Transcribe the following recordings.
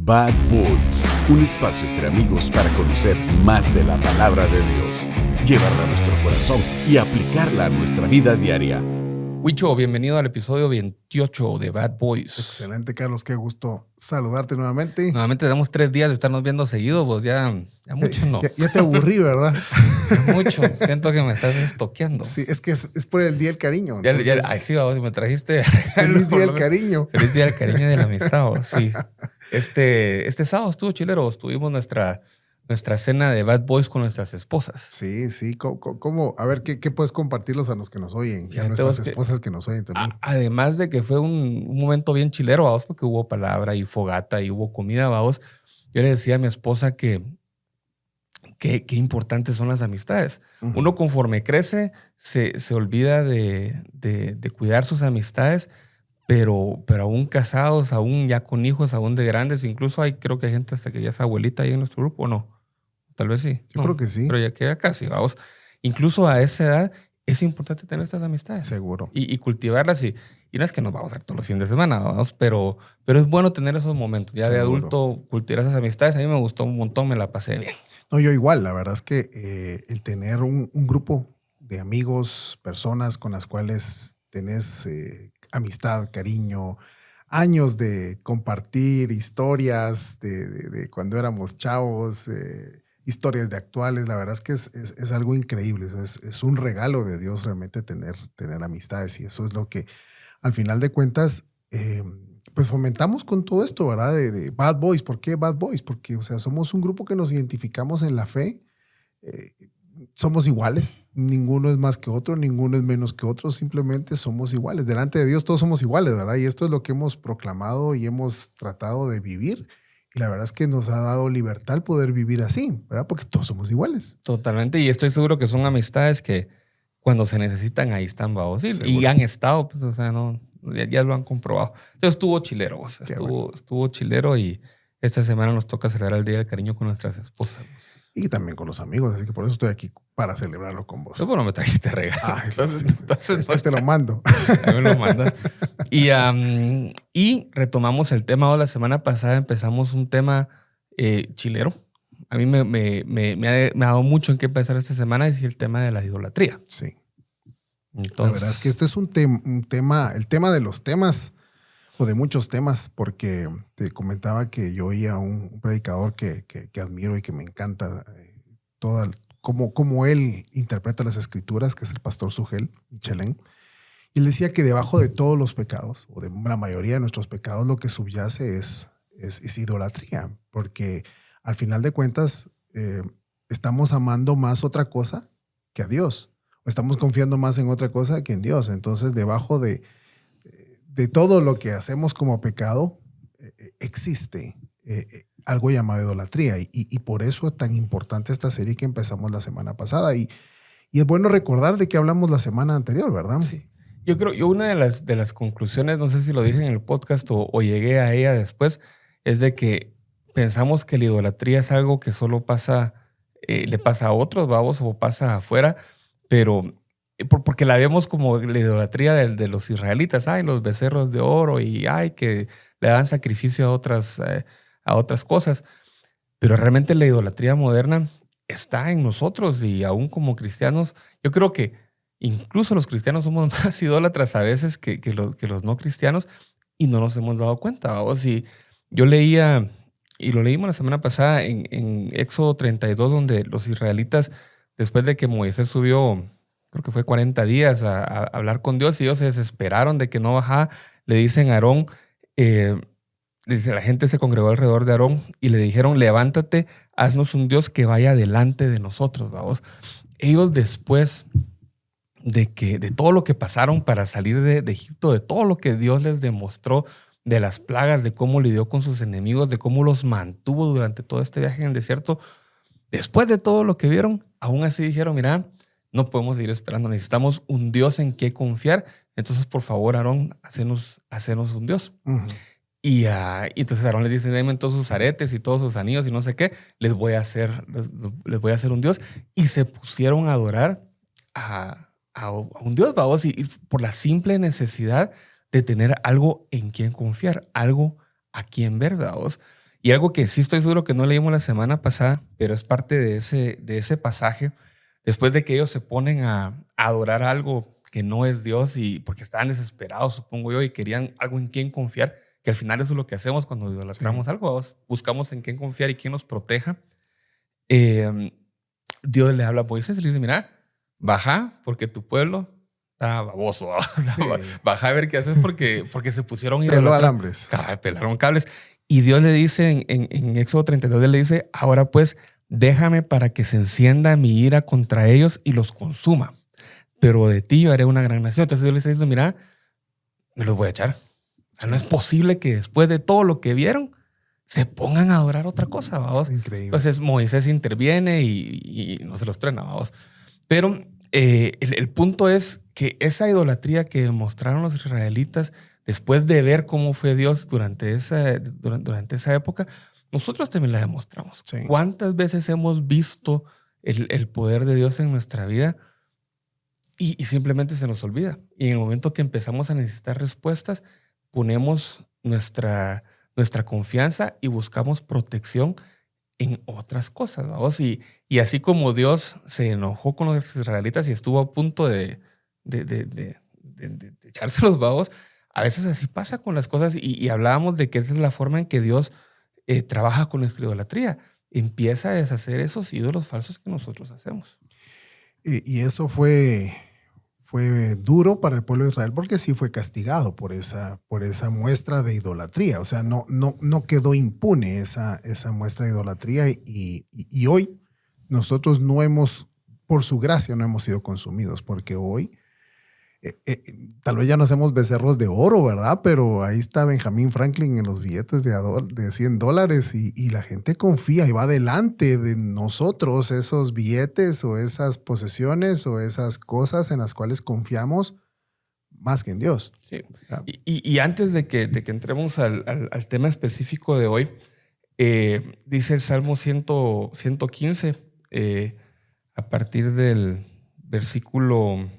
Bad Boys, un espacio entre amigos para conocer más de la palabra de Dios, llevarla a nuestro corazón y aplicarla a nuestra vida diaria. Huicho, bienvenido al episodio 28 de Bad Boys. Excelente, Carlos, qué gusto saludarte nuevamente. Nuevamente tenemos 3 días de estarnos viendo seguidos, pues ya mucho no. Ya te aburrí, ¿verdad? Ya mucho, siento que me estás estoqueando. Sí, es que es por el Día del Cariño. Ay, sí, vamos, me trajiste. Feliz Día del Cariño. Feliz Día del Cariño y de la Amistad, vos, sí. Este sábado estuvo chilero, tuvimos nuestra cena de Bad Boys con nuestras esposas. Sí. ¿Cómo? A ver, ¿qué puedes compartirlos a los que nos oyen y a nuestras esposas que nos oyen también? Además de que fue un momento bien chilero, vamos, porque hubo palabra y fogata y hubo comida, vamos. Yo le decía a mi esposa que qué importantes son las amistades. Uh-huh. Uno conforme crece se olvida de cuidar sus amistades, pero aún casados, aún ya con hijos, aún de grandes, incluso creo que hay gente hasta que ya es abuelita ahí en nuestro grupo, ¿o no? Tal vez sí. Yo creo que sí. Pero ya queda casi, vamos. Incluso a esa edad es importante tener estas amistades. Seguro. Y cultivarlas. Y no es que nos vamos a ver todos los fines de semana, vamos, pero es bueno tener esos momentos. Ya Seguro. De adulto, cultivar esas amistades. A mí me gustó un montón, me la pasé bien. No, yo igual. La verdad es que el tener un grupo de amigos, personas con las cuales tenés amistad, cariño, años de compartir historias de cuando éramos chavos, historias de actuales, la verdad es que es algo increíble, es un regalo de Dios realmente tener amistades, y eso es lo que al final de cuentas pues fomentamos con todo esto, ¿verdad? De Bad Boys. ¿Por qué Bad Boys? Porque, o sea, somos un grupo que nos identificamos en la fe, somos iguales, ninguno es más que otro, ninguno es menos que otro, simplemente somos iguales. Delante de Dios todos somos iguales, ¿verdad? Y esto es lo que hemos proclamado y hemos tratado de vivir. Y la verdad es que nos ha dado libertad el poder vivir así, ¿verdad? Porque todos somos iguales. Totalmente. Y estoy seguro que son amistades que cuando se necesitan, ahí están, vamos. Y han estado, pues, o sea, no, ya lo han comprobado. Entonces estuvo chilero, vos. Estuvo chilero, y esta semana nos toca celebrar el Día del Cariño con nuestras esposas. Y también con los amigos, así que por eso estoy aquí, para celebrarlo con vos. Yo, bueno, me trajiste regalo. Entonces te lo mando. A mí me lo mandas. Y retomamos el tema. La semana pasada empezamos un tema chilero. A mí me ha dado mucho en qué pensar esta semana, es el tema de la idolatría. Sí. Entonces, la verdad es que este es un tema, el tema de los temas, o de muchos temas, porque te comentaba que yo oía a un predicador que admiro y que me encanta cómo él interpreta las escrituras, que es el pastor Sugel Michelén. Y él decía que debajo de todos los pecados, o de la mayoría de nuestros pecados, lo que subyace es idolatría, porque al final de cuentas estamos amando más otra cosa que a Dios, o estamos confiando más en otra cosa que en Dios. Entonces, debajo de todo lo que hacemos como pecado existe algo llamado idolatría, y por eso es tan importante esta serie que empezamos la semana pasada, y es bueno recordar de qué hablamos la semana anterior, ¿verdad? Sí. Yo una de las conclusiones, no sé si lo dije en el podcast o llegué a ella después, es de que pensamos que la idolatría es algo que solo pasa, le pasa a otros, vamos, o pasa afuera, pero porque la vemos como la idolatría de los israelitas, los becerros de oro, y que le dan sacrificio a otras cosas. Pero realmente la idolatría moderna está en nosotros, y aún como cristianos, yo creo que incluso los cristianos somos más idólatras a veces que los no cristianos, y no nos hemos dado cuenta. Y yo leía, y lo leímos la semana pasada en Éxodo 32, donde los israelitas, después de que Moisés subió, creo que fue 40 días a hablar con Dios, y ellos se desesperaron de que no bajaba, le dicen a Aarón, la gente se congregó alrededor de Aarón y le dijeron: levántate, haznos un Dios que vaya delante de nosotros, vamos. Ellos, después de todo lo que pasaron para salir de Egipto, de todo lo que Dios les demostró, de las plagas, de cómo lidió con sus enemigos, de cómo los mantuvo durante todo este viaje en el desierto, después de todo lo que vieron, aún así dijeron: mira, no podemos seguir esperando, necesitamos un Dios en que confiar. Entonces, por favor, Aarón, hacenos un Dios. Uh-huh. Y entonces Aarón les dice: denme todos sus aretes y todos sus anillos y no sé qué, les voy a hacer un Dios. Y se pusieron a adorar a un Dios, vamos, y por la simple necesidad de tener algo en quien confiar, algo a quien ver, vamos. Y algo que sí estoy seguro que no leímos la semana pasada, pero es parte de ese pasaje, después de que ellos se ponen a adorar algo que no es Dios y porque estaban desesperados, supongo yo, y querían algo en quien confiar, que al final eso es lo que hacemos cuando idolatramos algo, buscamos en quién confiar y quién nos proteja. Dios le habla a Moisés y le dice, mira, baja porque tu pueblo está baboso. Sí. Baja a ver qué haces porque se pusieron alambres. Pelaron cables. Y Dios le dice en Éxodo 32, Dios le dice, ahora pues déjame para que se encienda mi ira contra ellos y los consuma. Pero de ti yo haré una gran nación. Entonces Dios le dice, mira, me los voy a echar. O sea, no es posible que después de todo lo que vieron se pongan a adorar otra cosa, vamos. Increíble. Entonces Moisés interviene y no se los truena, vamos. Pero el punto es que esa idolatría que mostraron los israelitas después de ver cómo fue Dios durante esa época, nosotros también la demostramos. Sí. ¿Cuántas veces hemos visto el poder de Dios en nuestra vida y simplemente se nos olvida? Y en el momento que empezamos a necesitar respuestas, ponemos nuestra confianza y buscamos protección en otras cosas, ¿vamos? Y así como Dios se enojó con los israelitas y estuvo a punto de echarse los babos, a veces así pasa con las cosas y hablábamos de que esa es la forma en que Dios trabaja con nuestra idolatría. Empieza a deshacer esos ídolos falsos que nosotros hacemos. Y eso fue duro para el pueblo de Israel porque sí fue castigado por esa muestra de idolatría. O sea, no quedó impune esa muestra de idolatría y hoy nosotros por su gracia no hemos sido consumidos porque hoy tal vez ya no hacemos becerros de oro, ¿verdad? Pero ahí está Benjamin Franklin en los billetes de $100 y la gente confía y va delante de nosotros esos billetes o esas posesiones o esas cosas en las cuales confiamos más que en Dios. Sí. Y antes de que entremos al tema específico de hoy, dice el Salmo 115, a partir del versículo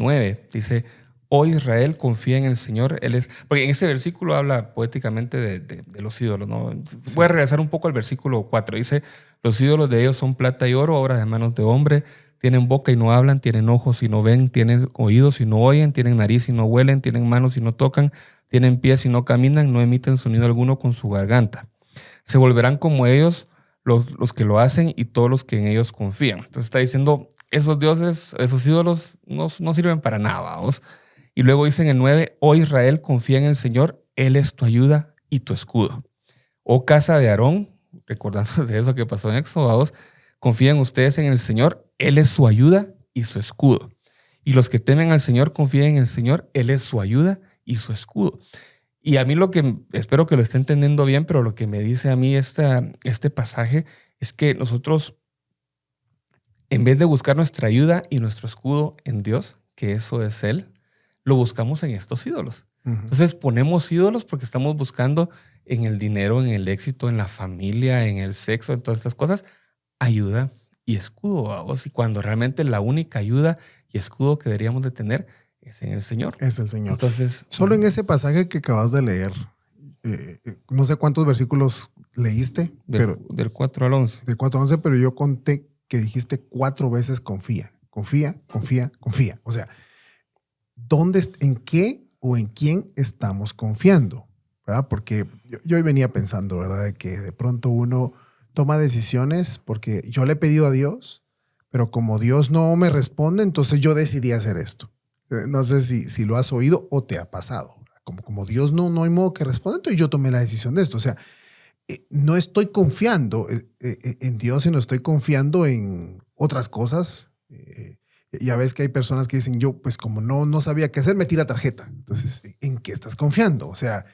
9, dice, oh Israel, confía en el Señor. Él es, porque en este versículo habla poéticamente de los ídolos, ¿no? Sí. Voy a regresar un poco al versículo 4. Dice, los ídolos de ellos son plata y oro, obra de manos de hombre. Tienen boca y no hablan, tienen ojos y no ven, tienen oídos y no oyen, tienen nariz y no huelen, tienen manos y no tocan, tienen pies y no caminan, no emiten sonido alguno con su garganta. Se volverán como ellos los que lo hacen y todos los que en ellos confían. Entonces está diciendo, esos dioses, esos ídolos no sirven para nada, vamos. Y luego dice en el 9, oh Israel, confía en el Señor, Él es tu ayuda y tu escudo. Oh casa de Aarón, recordando de eso que pasó en Éxodo, vamos, confíen ustedes en el Señor, Él es su ayuda y su escudo. Y los que temen al Señor, confíen en el Señor, Él es su ayuda y su escudo. Y a mí lo que, espero que lo esté entendiendo bien, pero lo que me dice a mí este pasaje es que nosotros, en vez de buscar nuestra ayuda y nuestro escudo en Dios, que eso es Él, lo buscamos en estos ídolos. Uh-huh. Entonces ponemos ídolos porque estamos buscando en el dinero, en el éxito, en la familia, en el sexo, en todas estas cosas, ayuda y escudo, vamos. Y cuando realmente la única ayuda y escudo que deberíamos de tener es en el Señor. Es el Señor. Entonces, solo en ese pasaje que acabas de leer, no sé cuántos versículos leíste, pero del 4 al 11. Del 4 al 11, pero yo conté que dijiste 4 veces confía. Confía, confía, confía. O sea, ¿en qué o en quién estamos confiando? ¿Verdad? Porque yo hoy venía pensando, ¿verdad? De que de pronto uno toma decisiones porque yo le he pedido a Dios, pero como Dios no me responde, entonces yo decidí hacer esto. No sé si lo has oído o te ha pasado. Como Dios no hay modo que responda, entonces yo tomé la decisión de esto. O sea, no estoy confiando en Dios, sino estoy confiando en otras cosas. Ya ves que hay personas que dicen, yo pues como no sabía qué hacer, metí la tarjeta. Entonces, ¿en qué estás confiando? O sea,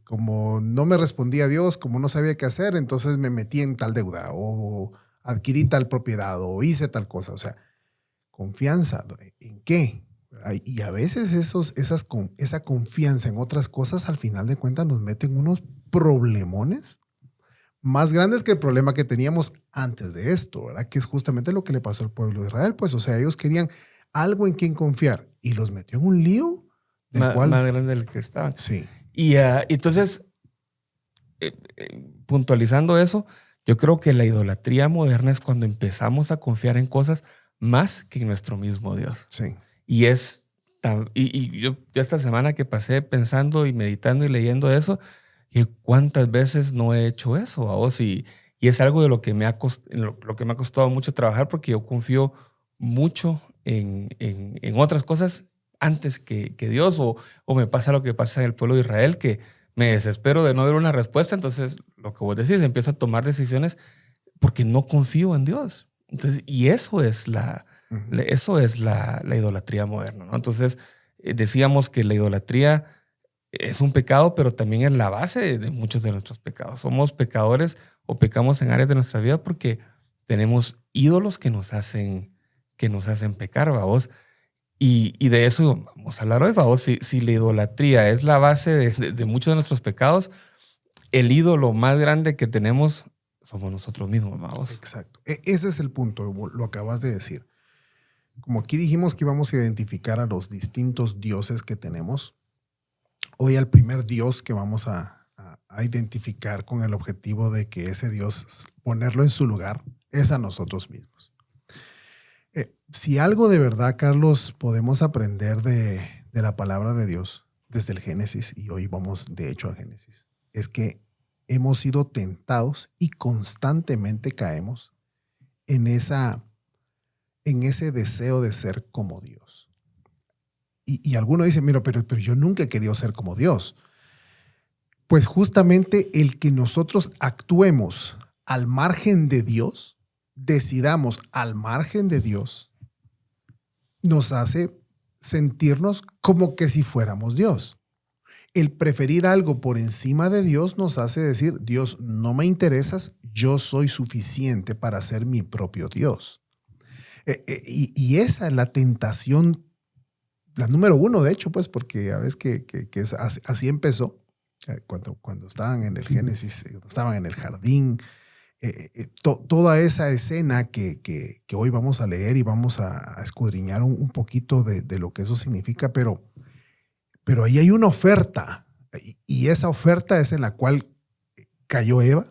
como no me respondía a Dios, como no sabía qué hacer, entonces me metí en tal deuda o adquirí tal propiedad o hice tal cosa. O sea, confianza, ¿en qué? Y a veces esa confianza en otras cosas al final de cuentas nos meten unos problemones más grandes que el problema que teníamos antes de esto, ¿verdad? Que es justamente lo que le pasó al pueblo de Israel. Pues, o sea, ellos querían algo en quien confiar y los metió en un lío más grande del que estaban. Sí. Y entonces, puntualizando eso, yo creo que la idolatría moderna es cuando empezamos a confiar en cosas más que en nuestro mismo Dios. Sí. Y yo esta semana que pasé pensando y meditando y leyendo eso, y cuántas veces no he hecho eso, vos, y es algo de lo que me ha costado mucho trabajar, porque yo confío mucho en otras cosas antes que Dios, o me pasa lo que pasa en el pueblo de Israel, que me desespero de no ver una respuesta. Entonces, lo que vos decís, empiezo a tomar decisiones porque no confío en Dios. Entonces, y eso es la idolatría moderna, ¿no? Entonces, decíamos que la idolatría es un pecado, pero también es la base de muchos de nuestros pecados. Somos pecadores o pecamos en áreas de nuestra vida porque tenemos ídolos que nos hacen pecar, ¿vamos? Y de eso vamos a hablar hoy, ¿vamos? Si la idolatría es la base de muchos de nuestros pecados, el ídolo más grande que tenemos somos nosotros mismos, ¿vamos? Exacto. Ese es el punto, lo acabas de decir. Como aquí dijimos que íbamos a identificar a los distintos dioses que tenemos, hoy el primer dios que vamos a identificar con el objetivo de que ese dios, ponerlo en su lugar, es a nosotros mismos. Si algo de verdad, Carlos, podemos aprender de la palabra de Dios desde el Génesis, y hoy vamos de hecho al Génesis, es que hemos sido tentados y constantemente caemos en ese deseo de ser como Dios. Y alguno dice, mira, pero yo nunca he querido ser como Dios. Pues justamente el que nosotros actuemos al margen de Dios, decidamos al margen de Dios, nos hace sentirnos como que si fuéramos Dios. El preferir algo por encima de Dios nos hace decir, Dios, no me interesas, yo soy suficiente para ser mi propio Dios. Y esa es la tentación, la número uno, de hecho, pues, porque a veces que así empezó, cuando estaban en el Génesis, estaban en el jardín, toda esa escena que hoy vamos a leer y vamos a escudriñar un poquito de lo que eso significa, pero ahí hay una oferta, y esa oferta es en la cual cayó Eva,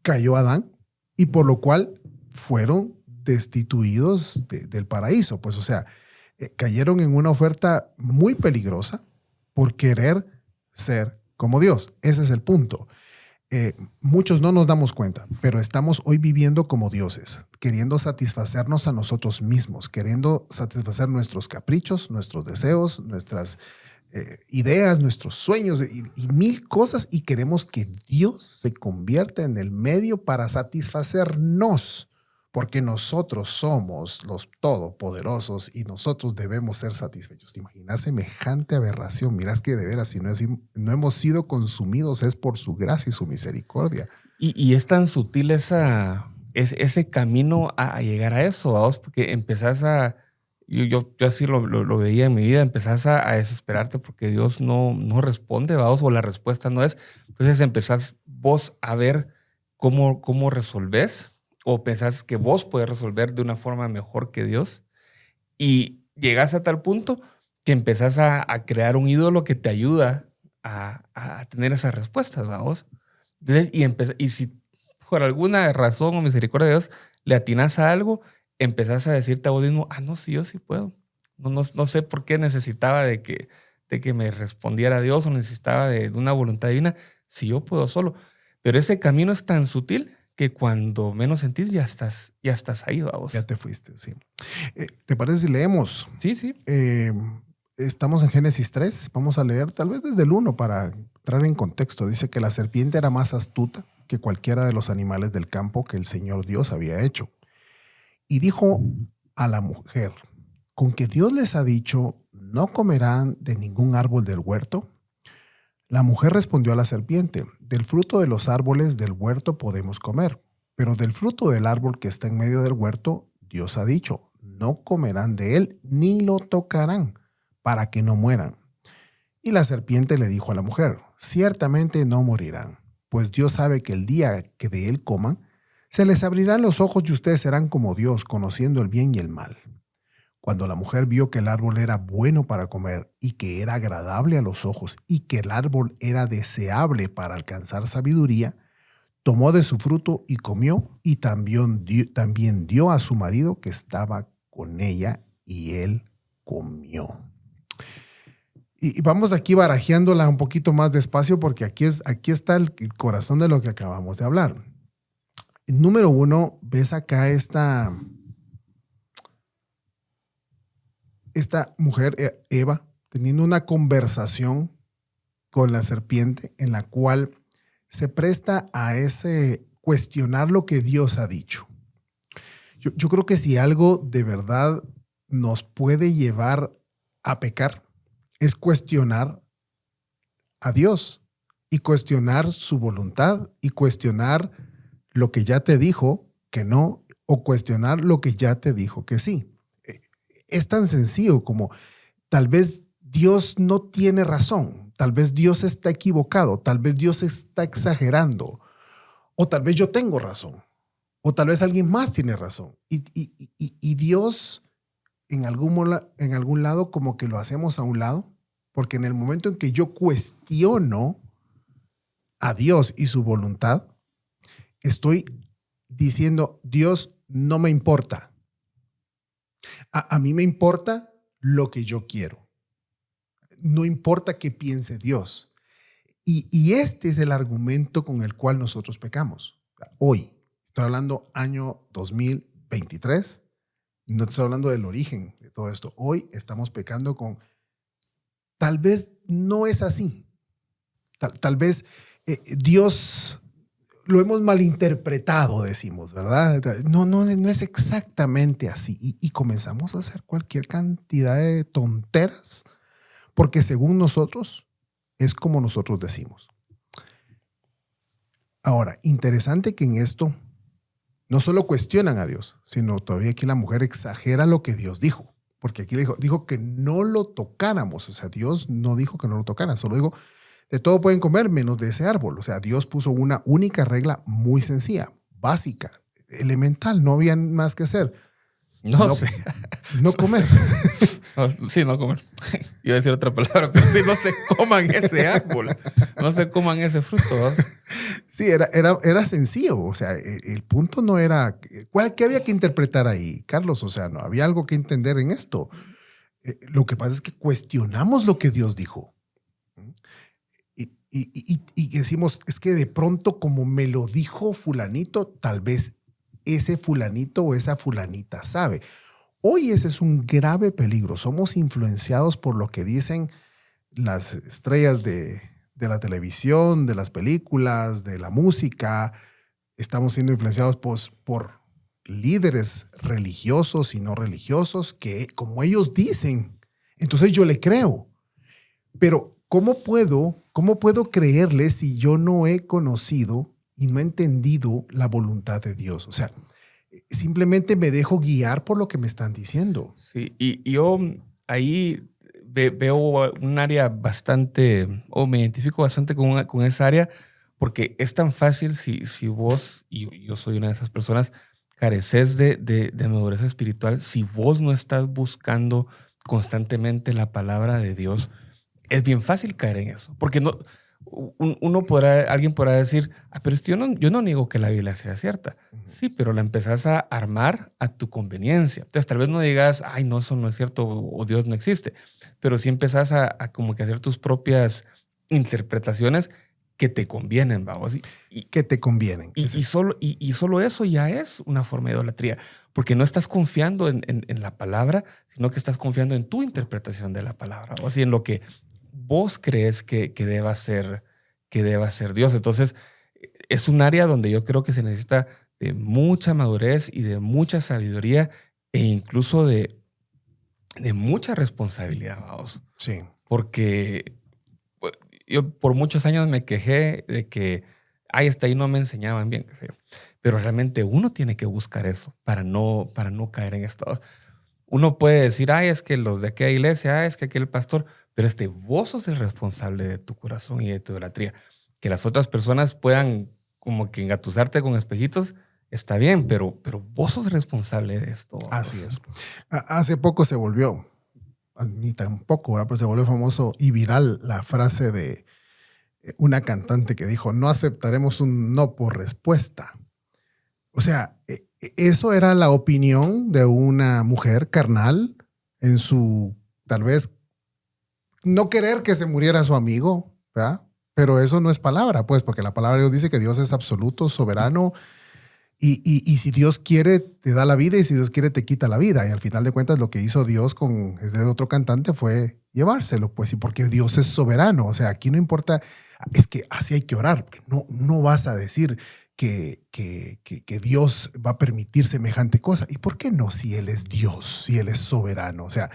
cayó Adán, y por lo cual fueron destituidos del paraíso. Pues, o sea, cayeron en una oferta muy peligrosa por querer ser como Dios. Ese es el punto. Muchos no nos damos cuenta, pero estamos hoy viviendo como dioses, queriendo satisfacernos a nosotros mismos, queriendo satisfacer nuestros caprichos, nuestros deseos, nuestras ideas, nuestros sueños y mil cosas, y queremos que Dios se convierta en el medio para satisfacernos, porque nosotros somos los todopoderosos y nosotros debemos ser satisfechos. ¿Te imaginas semejante aberración? Mirás que de veras, si no hemos sido consumidos, es por su gracia y su misericordia. Y es tan sutil ese camino a llegar a eso, ¿vamos? Porque empezás a... Yo así lo veía en mi vida, empezás a desesperarte porque Dios no responde, ¿vamos? O la respuesta no es. Entonces empezás vos a ver cómo resolvés, o pensás que vos podés resolver de una forma mejor que Dios, y llegás a tal punto que empezás a crear un ídolo que te ayuda a tener esas respuestas, ¿vamos? Entonces, y si por alguna razón o misericordia de Dios le atinas a algo, empezás a decirte a vos mismo, no, sí, yo sí puedo. No sé por qué necesitaba de que me respondiera Dios, o necesitaba de una voluntad divina, si yo puedo solo. Pero ese camino es tan sutil que cuando menos sentís ya estás ahí, vamos. Ya te fuiste, sí. ¿Te parece si leemos? Sí. Estamos en Génesis 3. Vamos a leer tal vez desde el 1 para entrar en contexto. Dice que la serpiente era más astuta que cualquiera de los animales del campo que el Señor Dios había hecho. Y dijo a la mujer, ¿con que Dios les ha dicho, no comerán de ningún árbol del huerto? La mujer respondió a la serpiente, del fruto de los árboles del huerto podemos comer, pero del fruto del árbol que está en medio del huerto, Dios ha dicho, no comerán de él ni lo tocarán, para que no mueran. Y la serpiente le dijo a la mujer, ciertamente no morirán, pues Dios sabe que el día que de él coman, se les abrirán los ojos y ustedes serán como Dios, conociendo el bien y el mal. Cuando la mujer vio que el árbol era bueno para comer y que era agradable a los ojos y que el árbol era deseable para alcanzar sabiduría, tomó de su fruto y comió, y también dio a su marido que estaba con ella, y él comió. Y vamos aquí barajeándola un poquito más despacio, porque aquí está el corazón de lo que acabamos de hablar. Número 1, ves acá esta mujer, Eva, teniendo una conversación con la serpiente en la cual se presta a ese cuestionar lo que Dios ha dicho. Yo creo que si algo de verdad nos puede llevar a pecar es cuestionar a Dios y cuestionar su voluntad y cuestionar lo que ya te dijo que no, o cuestionar lo que ya te dijo que sí. Es tan sencillo como tal vez Dios no tiene razón, tal vez Dios está equivocado, tal vez Dios está exagerando, o tal vez yo tengo razón, o tal vez alguien más tiene razón. Y Dios en algún lado como que lo hacemos a un lado, porque en el momento en que yo cuestiono a Dios y su voluntad, estoy diciendo, Dios no me importa. A mí me importa lo que yo quiero. No importa qué piense Dios. Y este es el argumento con el cual nosotros pecamos. Hoy, estoy hablando año 2023, no estoy hablando del origen de todo esto. Hoy estamos pecando con, tal vez no es así. Tal vez Dios lo hemos malinterpretado, decimos, ¿verdad? No es exactamente así. Y comenzamos a hacer cualquier cantidad de tonteras porque según nosotros es como nosotros decimos. Ahora, interesante que en esto no solo cuestionan a Dios, sino todavía aquí la mujer exagera lo que Dios dijo. Porque aquí dijo que no lo tocáramos. O sea, Dios no dijo que no lo tocaran, solo dijo, de todo pueden comer menos de ese árbol. O sea, Dios puso una única regla muy sencilla, básica, elemental, no había más que hacer. No sé. No comer. Sí, no comer. Iba a decir otra palabra, pero sí, no se coman ese árbol. No se coman ese fruto, ¿no? Sí, era sencillo. O sea, el punto no era... ¿Qué había que interpretar ahí, Carlos? O sea, no había algo que entender en esto. Lo que pasa es que cuestionamos lo que Dios dijo. Y decimos, es que de pronto como me lo dijo fulanito, tal vez ese fulanito o esa fulanita sabe. Hoy ese es un grave peligro. Somos influenciados por lo que dicen las estrellas de la televisión, de las películas, de la música. Estamos siendo influenciados por líderes religiosos y no religiosos que, como ellos dicen, entonces yo le creo. Pero ¿cómo puedo creerle si yo no he conocido y no he entendido la voluntad de Dios? O sea, simplemente me dejo guiar por lo que me están diciendo. Sí, y yo ahí veo un área bastante, o me identifico bastante con esa área, porque es tan fácil si vos, y yo soy una de esas personas, careces de madurez espiritual, si vos no estás buscando constantemente la palabra de Dios, es bien fácil caer en eso, porque no, alguien podrá decir, pero es que yo no niego que la Biblia sea cierta. Sí, pero la empezás a armar a tu conveniencia. Entonces tal vez no digas, ay, no, eso no es cierto o Dios no existe, pero sí empezás a como que hacer tus propias interpretaciones que te convienen, vamos. Que te convienen. Y solo eso ya es una forma de idolatría, porque no estás confiando en la palabra, sino que estás confiando en tu interpretación de la palabra, o así en lo que vos crees que deba ser Dios. Entonces, es un área donde yo creo que se necesita de mucha madurez y de mucha sabiduría e incluso de mucha responsabilidad, vamos. Sí. Porque yo por muchos años me quejé de que, hasta ahí no me enseñaban bien, qué sé yo. Pero realmente uno tiene que buscar eso para no caer en esto. Uno puede decir, es que los de aquella iglesia, es que aquel pastor, pero vos sos el responsable de tu corazón y de tu idolatría. Que las otras personas puedan como que engatusarte con espejitos, está bien, pero vos sos responsable de esto. Así es. Hace poco se volvió, ni tampoco, ¿verdad? Pero se volvió famoso y viral la frase de una cantante que dijo: no aceptaremos un no por respuesta. O sea, eso era la opinión de una mujer carnal en su, tal vez, no querer que se muriera su amigo, ¿verdad? Pero eso no es palabra, pues, porque la palabra de Dios dice que Dios es absoluto, soberano, y si Dios quiere, te da la vida, y si Dios quiere, te quita la vida. Y al final de cuentas, lo que hizo Dios con ese otro cantante fue llevárselo, pues, y porque Dios es soberano. O sea, aquí no importa, es que así hay que orar, porque no vas a decir que Dios va a permitir semejante cosa. ¿Y por qué no? Si Él es Dios, si Él es soberano. O sea,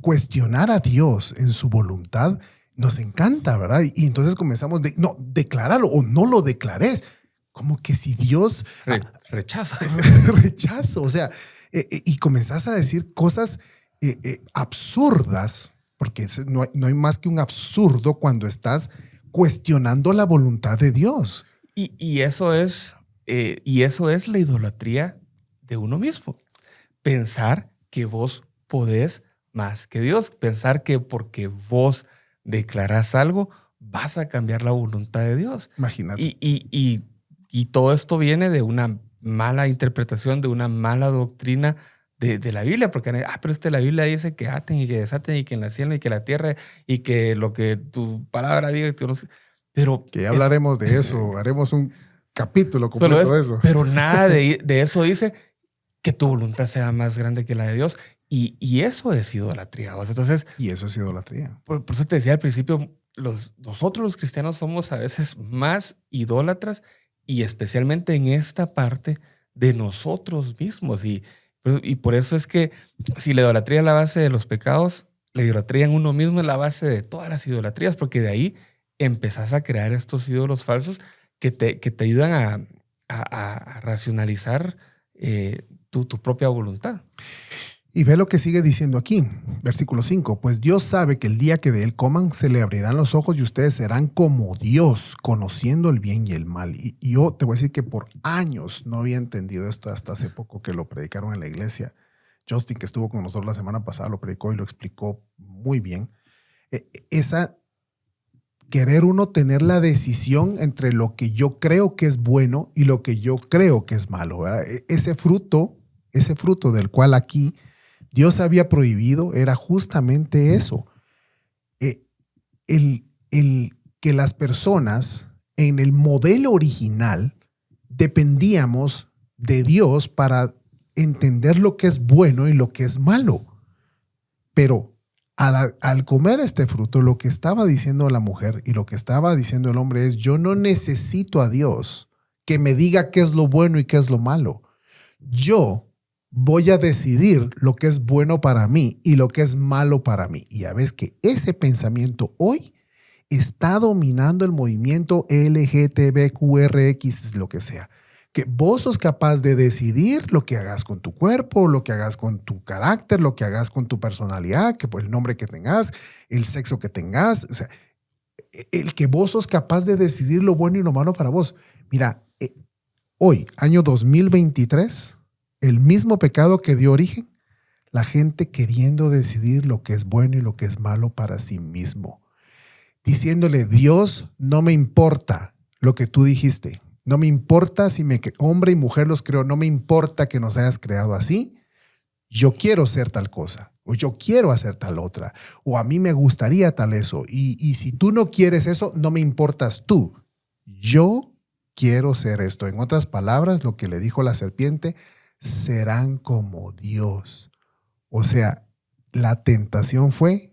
cuestionar a Dios en su voluntad nos encanta, ¿verdad? Y entonces comenzamos no, declararlo o no lo declares. Como que si Dios rechaza. Rechazo, o sea, y comenzás a decir cosas absurdas, porque no hay más que un absurdo cuando estás cuestionando la voluntad de Dios. Y eso es la idolatría de uno mismo. Pensar que vos podés más que Dios. Pensar que porque vos declarás algo, vas a cambiar la voluntad de Dios. Imagínate. Y todo esto viene de una mala interpretación, de una mala doctrina de la Biblia, porque pero la Biblia dice que aten y que desaten y que en la cielo y que la tierra y que lo que tu palabra diga, que no sé. Pero que ya hablaremos de eso, haremos un capítulo completo de eso. Pero nada de eso dice que tu voluntad sea más grande que la de Dios. Y eso es idolatría. Entonces, y eso es idolatría. Por eso te decía al principio, nosotros los cristianos somos a veces más idólatras, y especialmente en esta parte de nosotros mismos. Y por eso es que si la idolatría es la base de los pecados, la idolatría en uno mismo es la base de todas las idolatrías, porque de ahí empezás a crear estos ídolos falsos que te ayudan a racionalizar tu propia voluntad. Y ve lo que sigue diciendo aquí, versículo 5. Pues Dios sabe que el día que de él coman, se le abrirán los ojos y ustedes serán como Dios, conociendo el bien y el mal. Y yo te voy a decir que por años no había entendido esto hasta hace poco que lo predicaron en la iglesia. Justin, que estuvo con nosotros la semana pasada, lo predicó y lo explicó muy bien. Esa querer uno tener la decisión entre lo que yo creo que es bueno y lo que yo creo que es malo, ¿verdad? Ese fruto del cual aquí Dios había prohibido era justamente eso. El que las personas en el modelo original dependíamos de Dios para entender lo que es bueno y lo que es malo. Pero al comer este fruto, lo que estaba diciendo la mujer y lo que estaba diciendo el hombre es: yo no necesito a Dios que me diga qué es lo bueno y qué es lo malo. Yo voy a decidir lo que es bueno para mí y lo que es malo para mí. Y ya ves que ese pensamiento hoy está dominando el movimiento LGTBQRX, lo que sea. Que vos sos capaz de decidir lo que hagas con tu cuerpo, lo que hagas con tu carácter, lo que hagas con tu personalidad, que por el nombre que tengas, el sexo que tengas. O sea, el que vos sos capaz de decidir lo bueno y lo malo para vos. Mira, hoy, año 2023, el mismo pecado que dio origen, la gente queriendo decidir lo que es bueno y lo que es malo para sí mismo. Diciéndole: Dios, no me importa lo que tú dijiste. No me importa si hombre y mujer los creo. No me importa que nos hayas creado así. Yo quiero ser tal cosa. O yo quiero hacer tal otra. O a mí me gustaría tal eso. Y si tú no quieres eso, no me importas tú. Yo quiero ser esto. En otras palabras, lo que le dijo la serpiente: serán como Dios. O sea, la tentación fue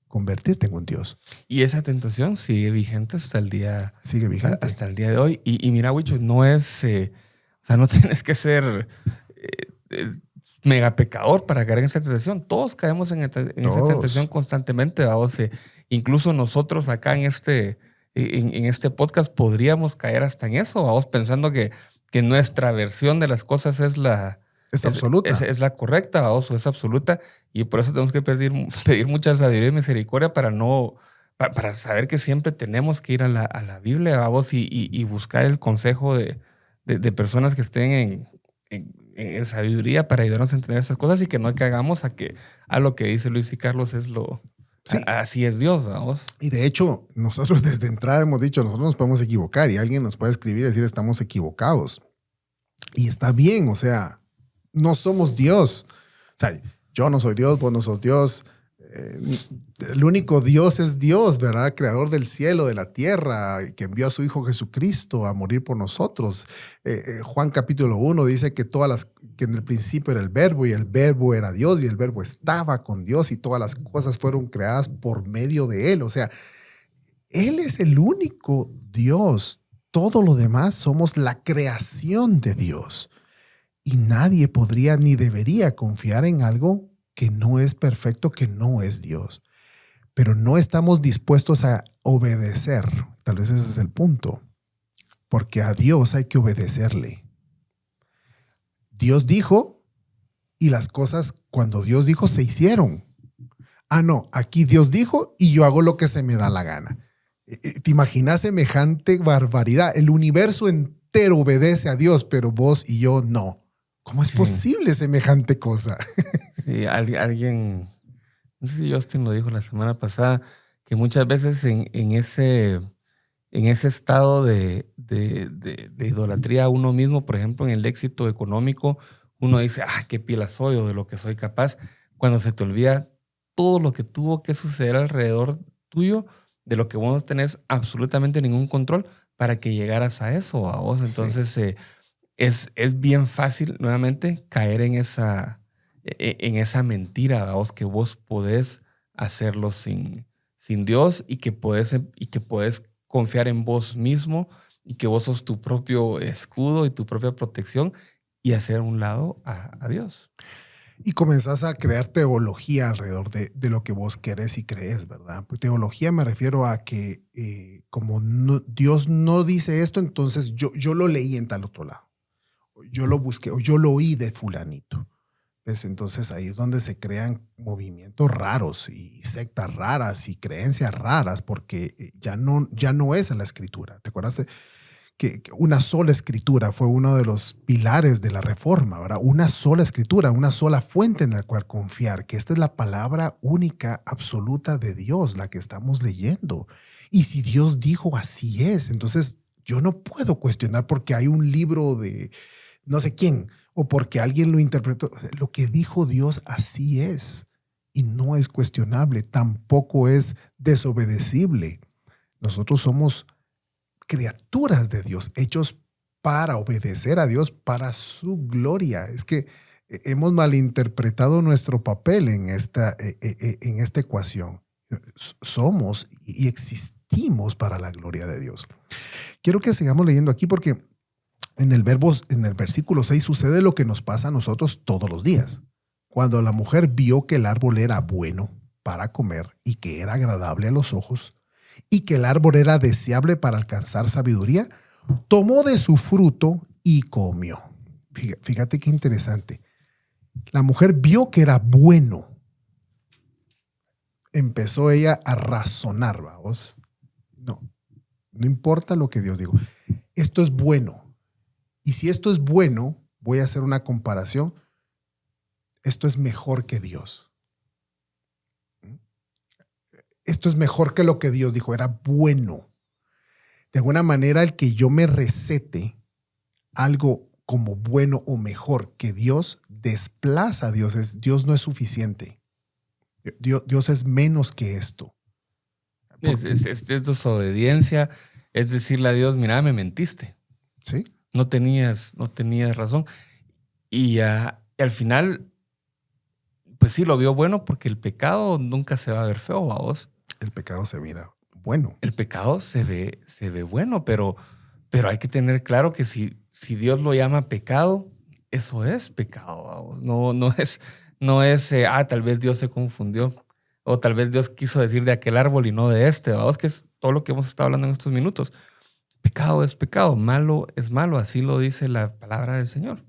convertirte en un Dios. Y esa tentación sigue vigente hasta el día, sigue vigente hasta el día de hoy. Y mira, Huicho, no es, o sea, no tienes que ser mega pecador para caer en esa tentación. Todos caemos en esa tentación constantemente, vamos. Incluso nosotros acá en este podcast podríamos caer hasta en eso, vamos, pensando que nuestra versión de las cosas es absoluta. Es la correcta, vamos, o es absoluta. Y por eso tenemos que pedir mucha sabiduría y misericordia para saber que siempre tenemos que ir a la Biblia, vamos, y buscar el consejo de de personas que estén en sabiduría para ayudarnos a entender esas cosas y que no caigamos a lo que dice Luis y Carlos es Sí. así es Dios, vamos. Y de hecho, nosotros desde entrada hemos dicho, nosotros nos podemos equivocar y alguien nos puede escribir y decir estamos equivocados. Y está bien, o sea, no somos Dios. O sea, yo no soy Dios, vos no sos Dios. El único Dios es Dios, ¿verdad? Creador del cielo, de la tierra, que envió a su Hijo Jesucristo a morir por nosotros. Juan capítulo 1 dice que que en el principio era el verbo y el verbo era Dios y el verbo estaba con Dios y todas las cosas fueron creadas por medio de él. O sea, él es el único Dios. Todo lo demás somos la creación de Dios. Y nadie podría ni debería confiar en algo que no es perfecto, que no es Dios. Pero no estamos dispuestos a obedecer. Tal vez ese es el punto. Porque a Dios hay que obedecerle. Dios dijo y las cosas cuando Dios dijo se hicieron. Ah, no, aquí Dios dijo y yo hago lo que se me da la gana. ¿Te imaginas semejante barbaridad? El universo entero obedece a Dios, pero vos y yo no. ¿Cómo es posible semejante cosa? Sí, alguien, no sé si Justin lo dijo la semana pasada, que muchas veces en ese estado de idolatría a uno mismo, por ejemplo, en el éxito económico, uno dice, qué pila soy o de lo que soy capaz, cuando se te olvida todo lo que tuvo que suceder alrededor tuyo, de lo que vos no tenés absolutamente ningún control para que llegaras a eso, a vos. Entonces, sí. Es bien fácil, nuevamente, caer en esa mentira, vos, que vos podés hacerlo sin Dios y que podés confiar en vos mismo y que vos sos tu propio escudo y tu propia protección y hacer a un lado a Dios. Y comenzás a crear teología alrededor de lo que vos querés y crees, ¿verdad? Pues teología me refiero a que como Dios no dice esto, entonces yo lo leí en tal otro lado. Yo lo busqué o yo lo oí de fulanito. ¿Ves? Entonces ahí es donde se crean movimientos raros y sectas raras y creencias raras porque ya no es en la escritura. ¿Te acuerdas que una sola escritura fue uno de los pilares de la reforma, ¿verdad? Una sola escritura, una sola fuente en la cual confiar, que esta es la palabra única, absoluta de Dios, la que estamos leyendo. Y si Dios dijo así es, entonces yo no puedo cuestionar porque hay un libro de no sé quién, o porque alguien lo interpretó. Lo que dijo Dios así es, y no es cuestionable, tampoco es desobedecible. Nosotros somos criaturas de Dios, hechos para obedecer a Dios, para su gloria. Es que hemos malinterpretado nuestro papel en esta ecuación. Somos y existimos para la gloria de Dios. Quiero que sigamos leyendo aquí porque en el versículo 6 sucede lo que nos pasa a nosotros todos los días. Cuando la mujer vio que el árbol era bueno para comer y que era agradable a los ojos y que el árbol era deseable para alcanzar sabiduría, tomó de su fruto y comió. Fíjate qué interesante. La mujer vio que era bueno. Empezó ella a razonar, vamos. No importa lo que Dios dijo. Esto es bueno. Y si esto es bueno, voy a hacer una comparación. Esto es mejor que Dios. Esto es mejor que lo que Dios dijo. Era bueno. De alguna manera, el que yo me recete algo como bueno o mejor que Dios desplaza a Dios. Dios no es suficiente. Dios es menos que esto. Es desobediencia. Es decirle a Dios, mira, me mentiste. Sí. No tenías razón. Y al final, pues sí, lo vio bueno porque el pecado nunca se va a ver feo, ¿vos? El pecado se mira bueno. El pecado se ve bueno, pero hay que tener claro que si Dios lo llama pecado, eso es pecado, ¿vos? No es tal vez Dios se confundió o tal vez Dios quiso decir de aquel árbol y no de este, ¿vos? Que es todo lo que hemos estado hablando en estos minutos. Pecado es pecado, malo es malo, así lo dice la palabra del Señor.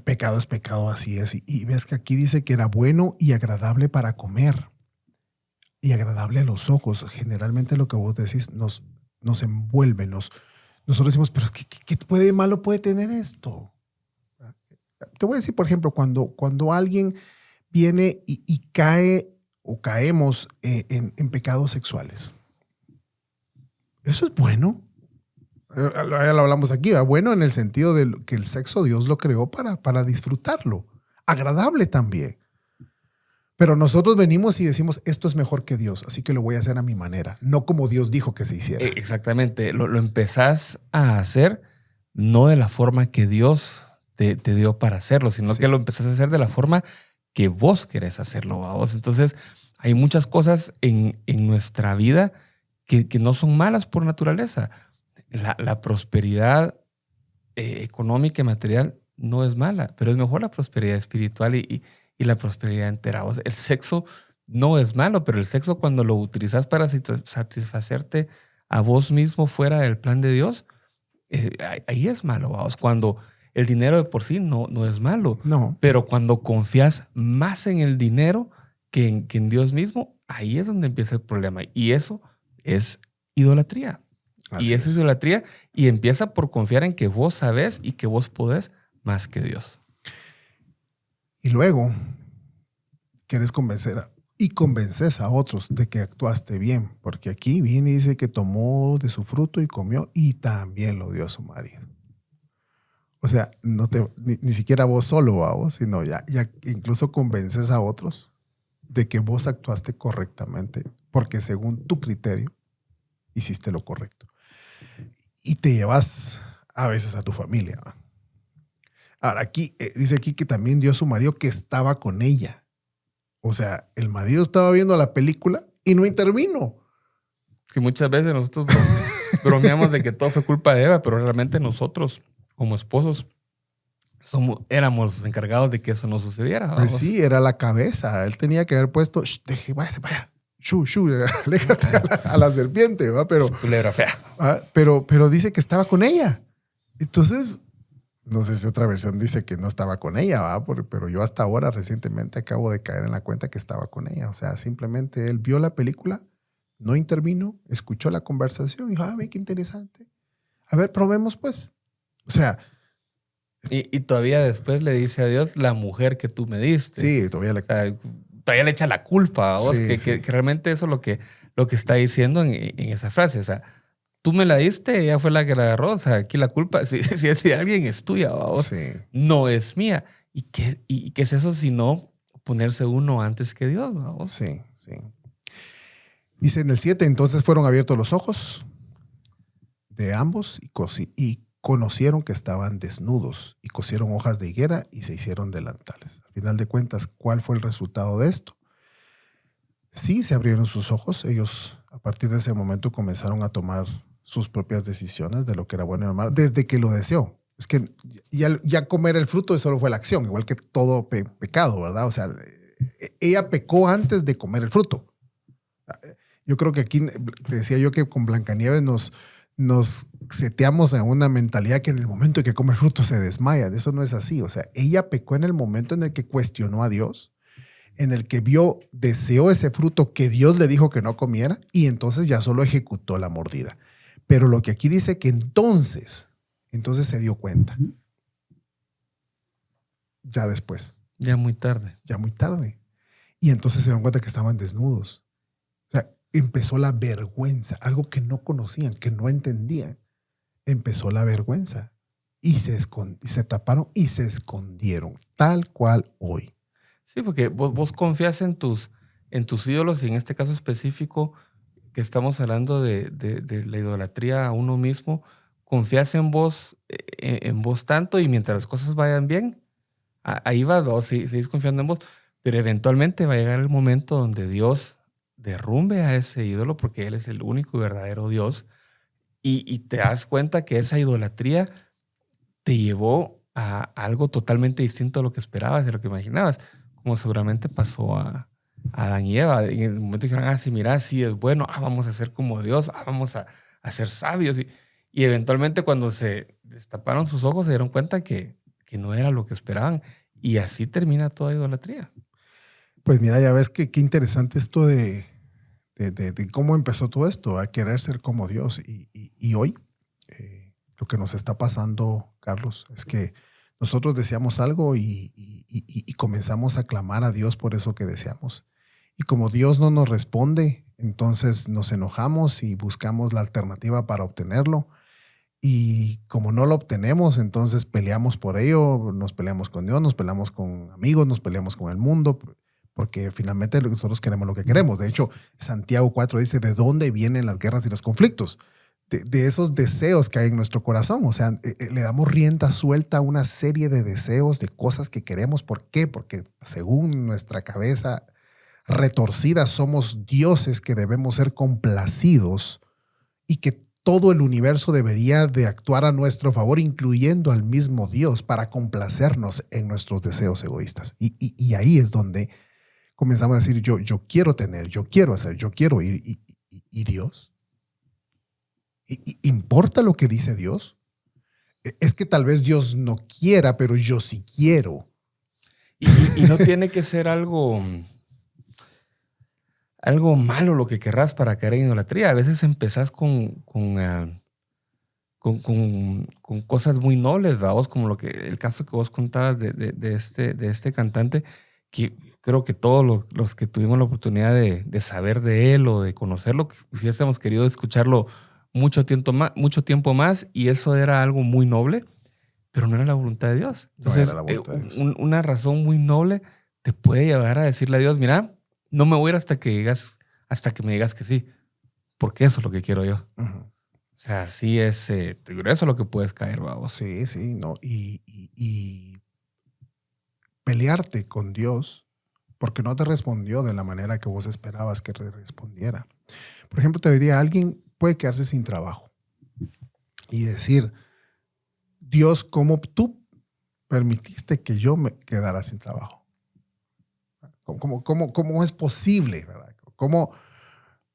Pecado es pecado, así es. Y ves que aquí dice que era bueno y agradable para comer y agradable a los ojos. Generalmente lo que vos decís nos envuelve, nos nosotros decimos, pero ¿qué malo puede tener esto? Te voy a decir, por ejemplo, cuando alguien viene y cae o caemos en pecados sexuales. Eso es bueno. Ya lo hablamos aquí, ¿verdad? Bueno en el sentido de que el sexo Dios lo creó para disfrutarlo. Agradable también. Pero nosotros venimos y decimos, esto es mejor que Dios, así que lo voy a hacer a mi manera, no como Dios dijo que se hiciera. Exactamente. Lo empezás a hacer no de la forma que Dios te dio para hacerlo, sino que lo empezás a hacer de la forma que vos querés hacerlo, vos. Entonces, hay muchas cosas en nuestra vida que no son malas por naturaleza. La prosperidad económica y material no es mala, pero es mejor la prosperidad espiritual y la prosperidad entera. O sea, el sexo no es malo, pero el sexo cuando lo utilizas para satisfacerte a vos mismo fuera del plan de Dios, ahí es malo. Vamos. Cuando el dinero de por sí no es malo, no. Pero cuando confías más en el dinero que en Dios mismo, ahí es donde empieza el problema. Y eso es idolatría. Así es idolatría y empieza por confiar en que vos sabés y que vos podés más que Dios. Y luego quieres convences a otros de que actuaste bien, porque aquí viene y dice que tomó de su fruto y comió y también lo dio a su marido. O sea, ni siquiera vos solo, vos, sino ya incluso convences a otros de que vos actuaste correctamente, porque según tu criterio hiciste lo correcto. Y te llevas a veces a tu familia, ¿va? Ahora, aquí dice aquí que también dio a su marido que estaba con ella. O sea, el marido estaba viendo la película y no intervino. Que muchas veces nosotros bromeamos de que todo fue culpa de Eva, pero realmente nosotros, como esposos, éramos los encargados de que eso no sucediera. Vamos. Pues sí, era la cabeza. Él tenía que haber puesto, vaya, aléjate a la serpiente, ¿va? Pero, culebra fea. Pero dice que estaba con ella. Entonces, no sé si otra versión dice que no estaba con ella, ¿va? Pero yo hasta ahora recientemente acabo de caer en la cuenta que estaba con ella. O sea, simplemente él vio la película, no intervino, escuchó la conversación y dijo, ve qué interesante. A ver, probemos pues. O sea... Y todavía después le dice a Dios la mujer que tú me diste. Sí, todavía le echa la culpa a vos, sí, que realmente eso es lo que está diciendo en esa frase. O sea, tú me la diste, ella fue la que la agarró. O sea, aquí la culpa, si es de alguien, es tuya, vos. Sí. No es mía. ¿Y qué es eso sino ponerse uno antes que Dios, vos? Sí, sí. Dice en el 7, entonces fueron abiertos los ojos de ambos y conocieron que estaban desnudos y cosieron hojas de higuera y se hicieron delantales. Al final de cuentas, ¿cuál fue el resultado de esto? Sí, se abrieron sus ojos. Ellos, a partir de ese momento, comenzaron a tomar sus propias decisiones de lo que era bueno y malo, desde que lo deseó. Es que ya comer el fruto solo fue la acción, igual que todo pecado, ¿verdad? O sea, ella pecó antes de comer el fruto. Yo creo que aquí, decía yo que con Blancanieves nos seteamos en una mentalidad que en el momento en que come el fruto se desmaya. Eso no es así. O sea, ella pecó en el momento en el que cuestionó a Dios, en el que deseó ese fruto que Dios le dijo que no comiera y entonces ya solo ejecutó la mordida. Pero lo que aquí dice que entonces se dio cuenta. Ya después. Ya muy tarde. Ya muy tarde. Y entonces se dieron cuenta que estaban desnudos. O sea, empezó la vergüenza, algo que no conocían, que no entendían. Empezó la vergüenza y se taparon y se escondieron, tal cual hoy. Sí, porque vos confías en tus ídolos y en este caso específico que estamos hablando de la idolatría a uno mismo, confías en vos tanto y mientras las cosas vayan bien, ahí vas, vos seguís confiando en vos, pero eventualmente va a llegar el momento donde Dios derrumbe a ese ídolo porque Él es el único y verdadero Dios y te das cuenta que esa idolatría te llevó a algo totalmente distinto a lo que esperabas, de lo que imaginabas, como seguramente pasó a Adán y Eva. En el momento dijeron, sí, mira, sí es bueno, vamos a ser como Dios, vamos a ser sabios. Y eventualmente cuando se destaparon sus ojos se dieron cuenta que no era lo que esperaban. Y así termina toda idolatría. Pues mira, ya ves que qué interesante esto de cómo empezó todo esto, a querer ser como Dios. Y hoy que nos está pasando, Carlos, es que nosotros deseamos algo y comenzamos a clamar a Dios por eso que deseamos. Y como Dios no nos responde, entonces nos enojamos y buscamos la alternativa para obtenerlo. Y como no lo obtenemos, entonces peleamos por ello, nos peleamos con Dios, nos peleamos con amigos, nos peleamos con el mundo, porque finalmente nosotros queremos lo que queremos. De hecho, Santiago 4 dice, ¿de dónde vienen las guerras y los conflictos? De esos deseos que hay en nuestro corazón. O sea, le damos rienda suelta a una serie de deseos, de cosas que queremos. ¿Por qué? Porque según nuestra cabeza retorcida somos dioses que debemos ser complacidos y que todo el universo debería de actuar a nuestro favor, incluyendo al mismo Dios, para complacernos en nuestros deseos egoístas. Y ahí es donde comenzamos a decir, yo quiero tener, yo quiero hacer, yo quiero ir. ¿Y Dios? ¿Importa lo que dice Dios? Es que tal vez Dios no quiera, pero yo sí quiero. Y no tiene que ser algo malo lo que querrás para caer en idolatría. A veces empezás con cosas muy nobles, ¿vos? Como el caso que vos contabas de este cantante, que creo que todos los que tuvimos la oportunidad de saber de él o de conocerlo, que hubiésemos querido escucharlo mucho tiempo más, y eso era algo muy noble, pero no era la voluntad de Dios. Entonces, no era la voluntad de Dios. Una razón muy noble te puede llevar a decirle a Dios, mira, no me voy a ir hasta que me digas que sí, porque eso es lo que quiero yo. Uh-huh. O sea, sí es eso es lo que puedes caer, vamos. Sí, no. Y pelearte con Dios porque no te respondió de la manera que vos esperabas que te respondiera. Por ejemplo, te diría, alguien puede quedarse sin trabajo y decir, Dios, ¿cómo tú permitiste que yo me quedara sin trabajo? ¿Cómo es posible, verdad? ¿Cómo?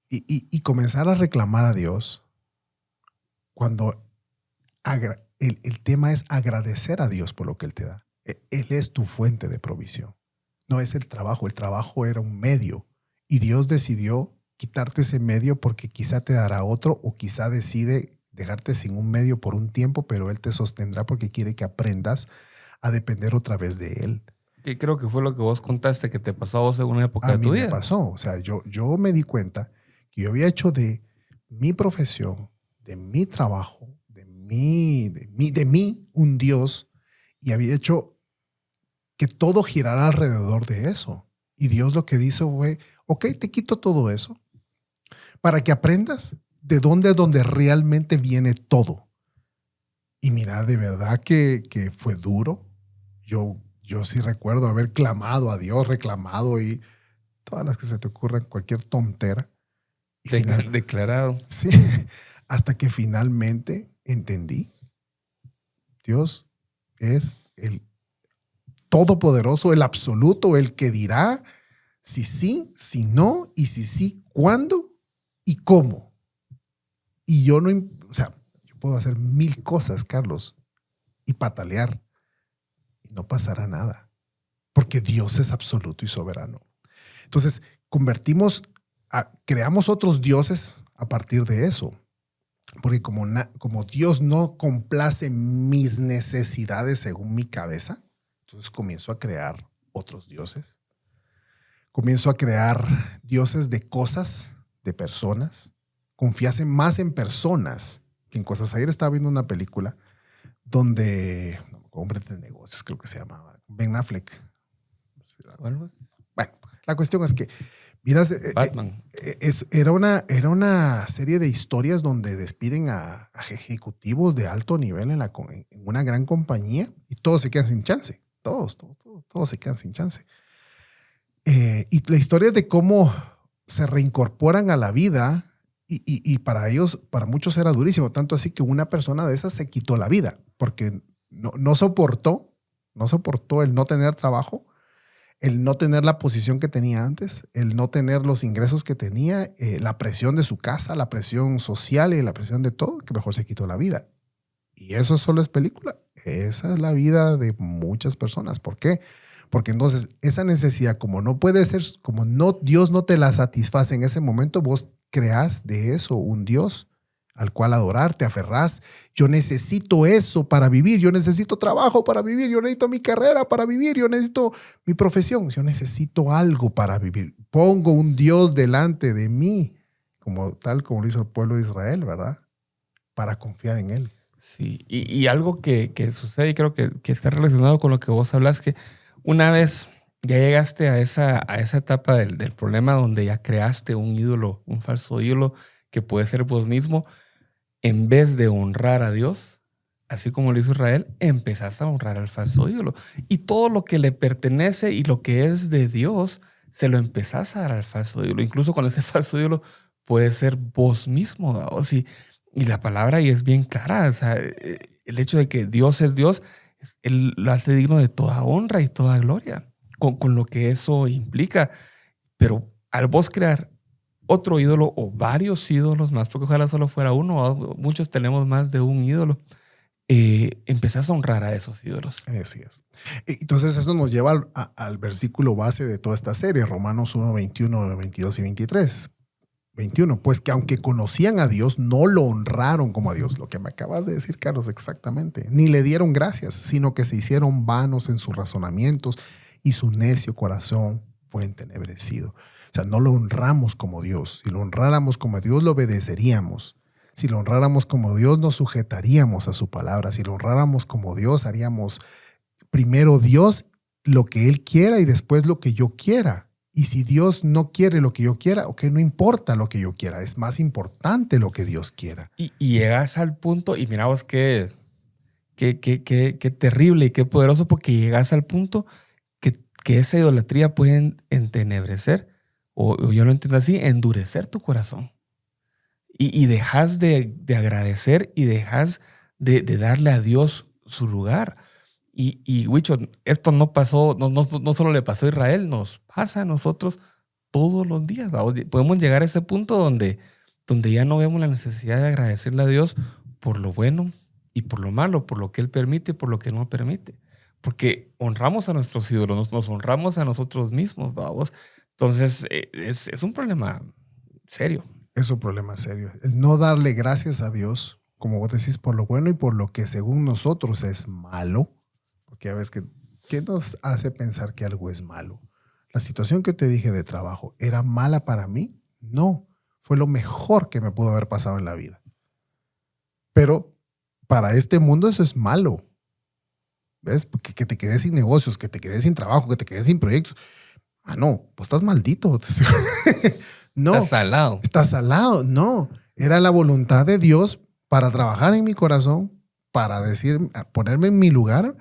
Y comenzar a reclamar a Dios cuando el tema es agradecer a Dios por lo que Él te da. Él es tu fuente de provisión. No es el trabajo. El trabajo era un medio y Dios decidió quitarte ese medio porque quizá te dará otro o quizá decide dejarte sin un medio por un tiempo, pero Él te sostendrá porque quiere que aprendas a depender otra vez de Él. Y creo que fue lo que vos contaste que te pasó a vos en una época de tu vida. A mí me pasó. O sea, yo me di cuenta que yo había hecho de mi profesión, de mi trabajo, de mí un Dios, y había hecho que todo girara alrededor de eso. Y Dios lo que hizo fue, ok, te quito todo eso para que aprendas de dónde realmente viene todo. Y mira, de verdad que fue duro. Yo sí recuerdo haber clamado a Dios, reclamado y todas las que se te ocurran, cualquier tontera. Y Declarado. Sí, hasta que finalmente entendí. Dios es el todopoderoso, el absoluto, el que dirá si sí, si no, y si sí, cuándo y cómo. Y yo no, o sea, yo puedo hacer 1000 cosas, Carlos, y patalear. No pasará nada, porque Dios es absoluto y soberano. Entonces, creamos otros dioses a partir de eso, porque como Dios no complace mis necesidades según mi cabeza, entonces comienzo a crear otros dioses. Comienzo a crear dioses de cosas, de personas. Confiase más en personas que en cosas. Ayer estaba viendo una película donde... Hombre de negocios, creo que se llamaba. Ben Affleck. Bueno, la cuestión es que, miras, Batman. Era una serie de historias donde despiden a ejecutivos de alto nivel en una gran compañía y todos se quedan sin chance. Todos se quedan sin chance. Y la historia de cómo se reincorporan a la vida y para ellos, para muchos era durísimo. Tanto así que una persona de esas se quitó la vida porque no soportó el no tener trabajo, el no tener la posición que tenía antes, el no tener los ingresos que tenía, la presión de su casa, la presión social y la presión de todo, que mejor se quitó la vida. Y eso solo es película. Esa es la vida de muchas personas. ¿Por qué? Porque entonces esa necesidad, como no puede ser, Dios no te la satisface en ese momento, vos creás de eso un Dios al cual adorar, te aferrás. Yo necesito eso para vivir, yo necesito trabajo para vivir, yo necesito mi carrera para vivir, yo necesito mi profesión, yo necesito algo para vivir. Pongo un Dios delante de mí, tal como lo hizo el pueblo de Israel, ¿verdad? Para confiar en Él. Sí, y algo que sucede, y creo que está relacionado con lo que vos hablas, que una vez ya llegaste a esa etapa del problema donde ya creaste un ídolo, un falso ídolo, que puede ser vos mismo, en vez de honrar a Dios, así como lo hizo Israel, empezás a honrar al falso ídolo. Y todo lo que le pertenece y lo que es de Dios, se lo empezás a dar al falso ídolo. Incluso con ese falso ídolo puede ser vos mismo, ¿vos? Y la palabra ahí es bien clara. O sea, el hecho de que Dios es Dios, Él lo hace digno de toda honra y toda gloria, con lo que eso implica. Pero al vos crear otro ídolo o varios ídolos más, porque ojalá solo fuera uno, muchos tenemos más de un ídolo, empezás a honrar a esos ídolos. Así es. Entonces eso nos lleva al versículo base de toda esta serie, Romanos 1, 21, 22 y 23. 21, pues que aunque conocían a Dios, no lo honraron como a Dios, lo que me acabas de decir, Carlos, exactamente, ni le dieron gracias, sino que se hicieron vanos en sus razonamientos y su necio corazón fue entenebrecido. O sea, no lo honramos como Dios. Si lo honráramos como Dios, lo obedeceríamos. Si lo honráramos como Dios, nos sujetaríamos a su palabra. Si lo honráramos como Dios, haríamos primero Dios lo que Él quiera y después lo que yo quiera. Y si Dios no quiere lo que yo quiera, ok, no importa lo que yo quiera, es más importante lo que Dios quiera. Y llegas al punto, y mira vos qué terrible y qué poderoso, porque llegas al punto que esa idolatría puede entenebrecer, o yo lo entiendo así, endurecer tu corazón. Y dejas de agradecer y dejas de darle a Dios su lugar. Y Huicho, esto no pasó, no solo le pasó a Israel, nos pasa a nosotros todos los días. ¿Vamos? Podemos llegar a ese punto donde ya no vemos la necesidad de agradecerle a Dios por lo bueno y por lo malo, por lo que Él permite y por lo que no permite. Porque honramos a nuestros ídolos, nos honramos a nosotros mismos, ¿vamos? Entonces, es un problema serio. Es un problema serio. El no darle gracias a Dios, como vos decís, por lo bueno y por lo que según nosotros es malo. Porque ya ves que ¿qué nos hace pensar que algo es malo? La situación que te dije de trabajo, ¿era mala para mí? No, fue lo mejor que me pudo haber pasado en la vida. Pero para este mundo eso es malo. ¿Ves? Porque que te quedes sin negocios, que te quedes sin trabajo, que te quedes sin proyectos. Ah, no, pues estás maldito. No. Estás salado. Estás salado. No, era la voluntad de Dios para trabajar en mi corazón, para ponerme en mi lugar,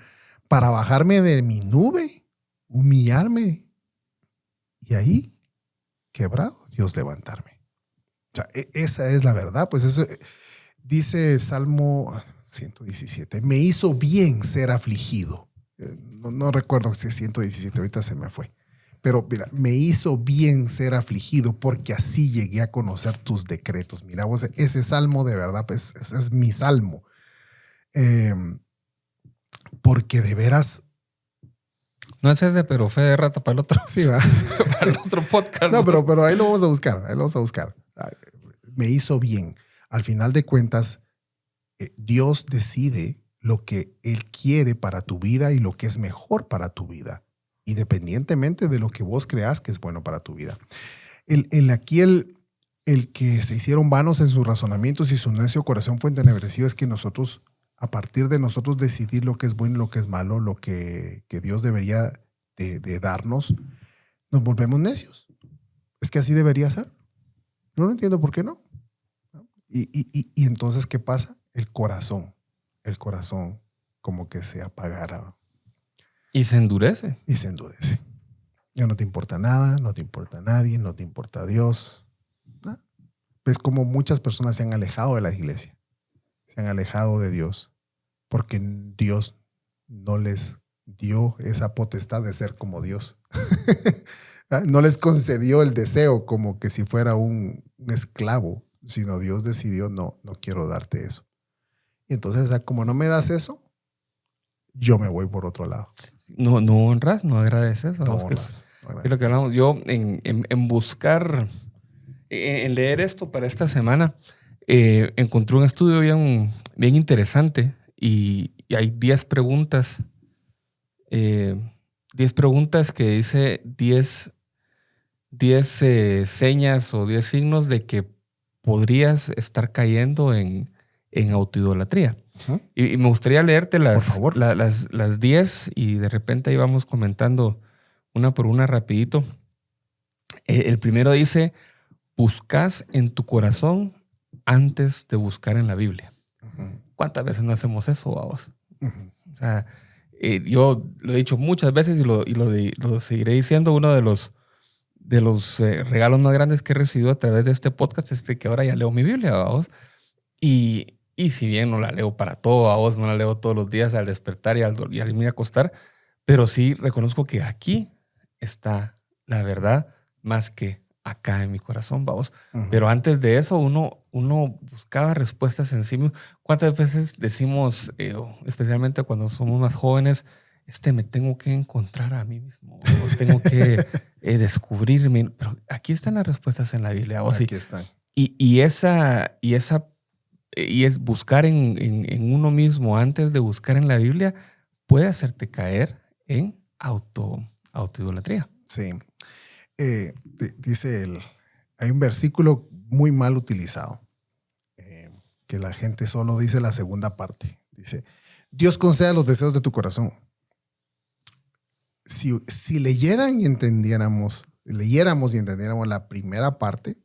para bajarme de mi nube, humillarme y ahí, quebrado, Dios levantarme. O sea, esa es la verdad. Pues eso dice Salmo 117. Me hizo bien ser afligido. No recuerdo si es 117, ahorita se me fue. Pero mira, me hizo bien ser afligido porque así llegué a conocer tus decretos. Mira, vos, ese salmo de verdad, pues ese es mi salmo. Porque de veras... No es ese, pero fe de rata para el otro. Sí, va. Para el otro podcast. No, pero ahí lo vamos a buscar. Ahí lo vamos a buscar. Me hizo bien. Al final de cuentas, Dios decide lo que Él quiere para tu vida y lo que es mejor para tu vida, independientemente de lo que vos creas que es bueno para tu vida. Aquí el que se hicieron vanos en sus razonamientos y su necio corazón fue entenebrecido es que nosotros, a partir de nosotros decidir lo que es bueno y lo que es malo, lo que Dios debería de darnos, nos volvemos necios. Es que así debería ser. No entiendo por qué no. Y entonces, ¿qué pasa? El corazón como que se apagara. Y se endurece. Y se endurece. Ya no te importa nada, no te importa nadie, no te importa Dios. ¿No? Ves como muchas personas se han alejado de la iglesia, se han alejado de Dios, porque Dios no les dio esa potestad de ser como Dios. No les concedió el deseo como que si fuera un esclavo, sino Dios decidió, no quiero darte eso. Y entonces, como no me das eso, yo me voy por otro lado. No honras, no agradeces. No honras, Es lo que hablamos. Yo en buscar, en leer esto para esta semana, encontré un estudio bien interesante y hay 10 preguntas. 10 preguntas que dice 10 señas o 10 signos de que podrías estar cayendo en autoidolatría. Ujú. Y me gustaría leerte Por favor. las 10 y de repente ahí vamos comentando una por una rapidito. El primero dice, buscas en tu corazón antes de buscar en la Biblia. Ujú. ¿Cuántas veces no hacemos eso, vamos? Ujú. O sea, yo lo he dicho muchas veces y lo seguiré diciendo. Uno de los regalos más grandes que he recibido a través de este podcast es que ahora ya leo mi Biblia, vamos. Y si bien no la leo para todo, vamos, no la leo todos los días al despertar y al irme a acostar, pero sí reconozco que aquí está la verdad más que acá en mi corazón, vamos. Ujú. Pero antes de eso, uno buscaba respuestas en sí mismo. ¿Cuántas veces decimos, especialmente cuando somos más jóvenes, me tengo que encontrar a mí mismo, vamos, tengo que descubrirme? Pero aquí están las respuestas en la Biblia, vamos. Aquí están. Y es buscar en uno mismo antes de buscar en la Biblia puede hacerte caer en autoidolatría. Sí. Dice hay un versículo muy mal utilizado, que la gente solo dice la segunda parte. Dice, Dios conceda los deseos de tu corazón. Si leyéramos y entendiéramos la primera parte,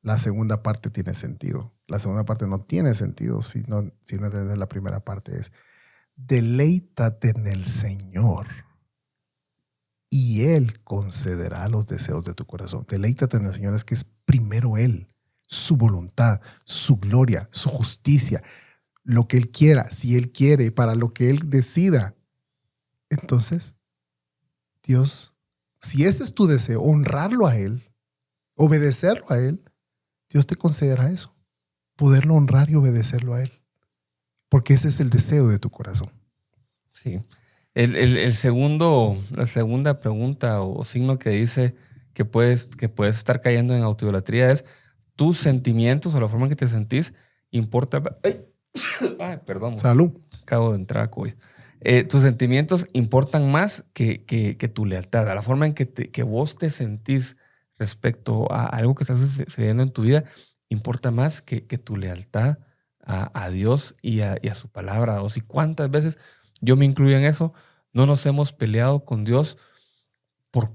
la segunda parte tiene sentido. La segunda parte no tiene sentido si no entiendes la primera parte. Es, deleítate en el Señor y Él concederá los deseos de tu corazón. Deleítate en el Señor, es que es primero Él, su voluntad, su gloria, su justicia, lo que Él quiera, si Él quiere, para lo que Él decida. Entonces, Dios, si ese es tu deseo, honrarlo a Él, obedecerlo a Él, Dios te concederá eso, poderlo honrar y obedecerlo a Él, porque ese es el deseo de tu corazón. Sí. La segunda pregunta o signo que dice que puedes estar cayendo en autoidolatría es tus sentimientos o la forma en que te sentís importa. Ay, perdón. Salud. Acabo de entrar a COVID. Tus sentimientos importan más que tu lealtad. A la forma en que vos te sentís respecto a algo que está sucediendo en tu vida importa más que tu lealtad a Dios y a su palabra. O si cuántas veces, yo me incluyo en eso, no nos hemos peleado con Dios por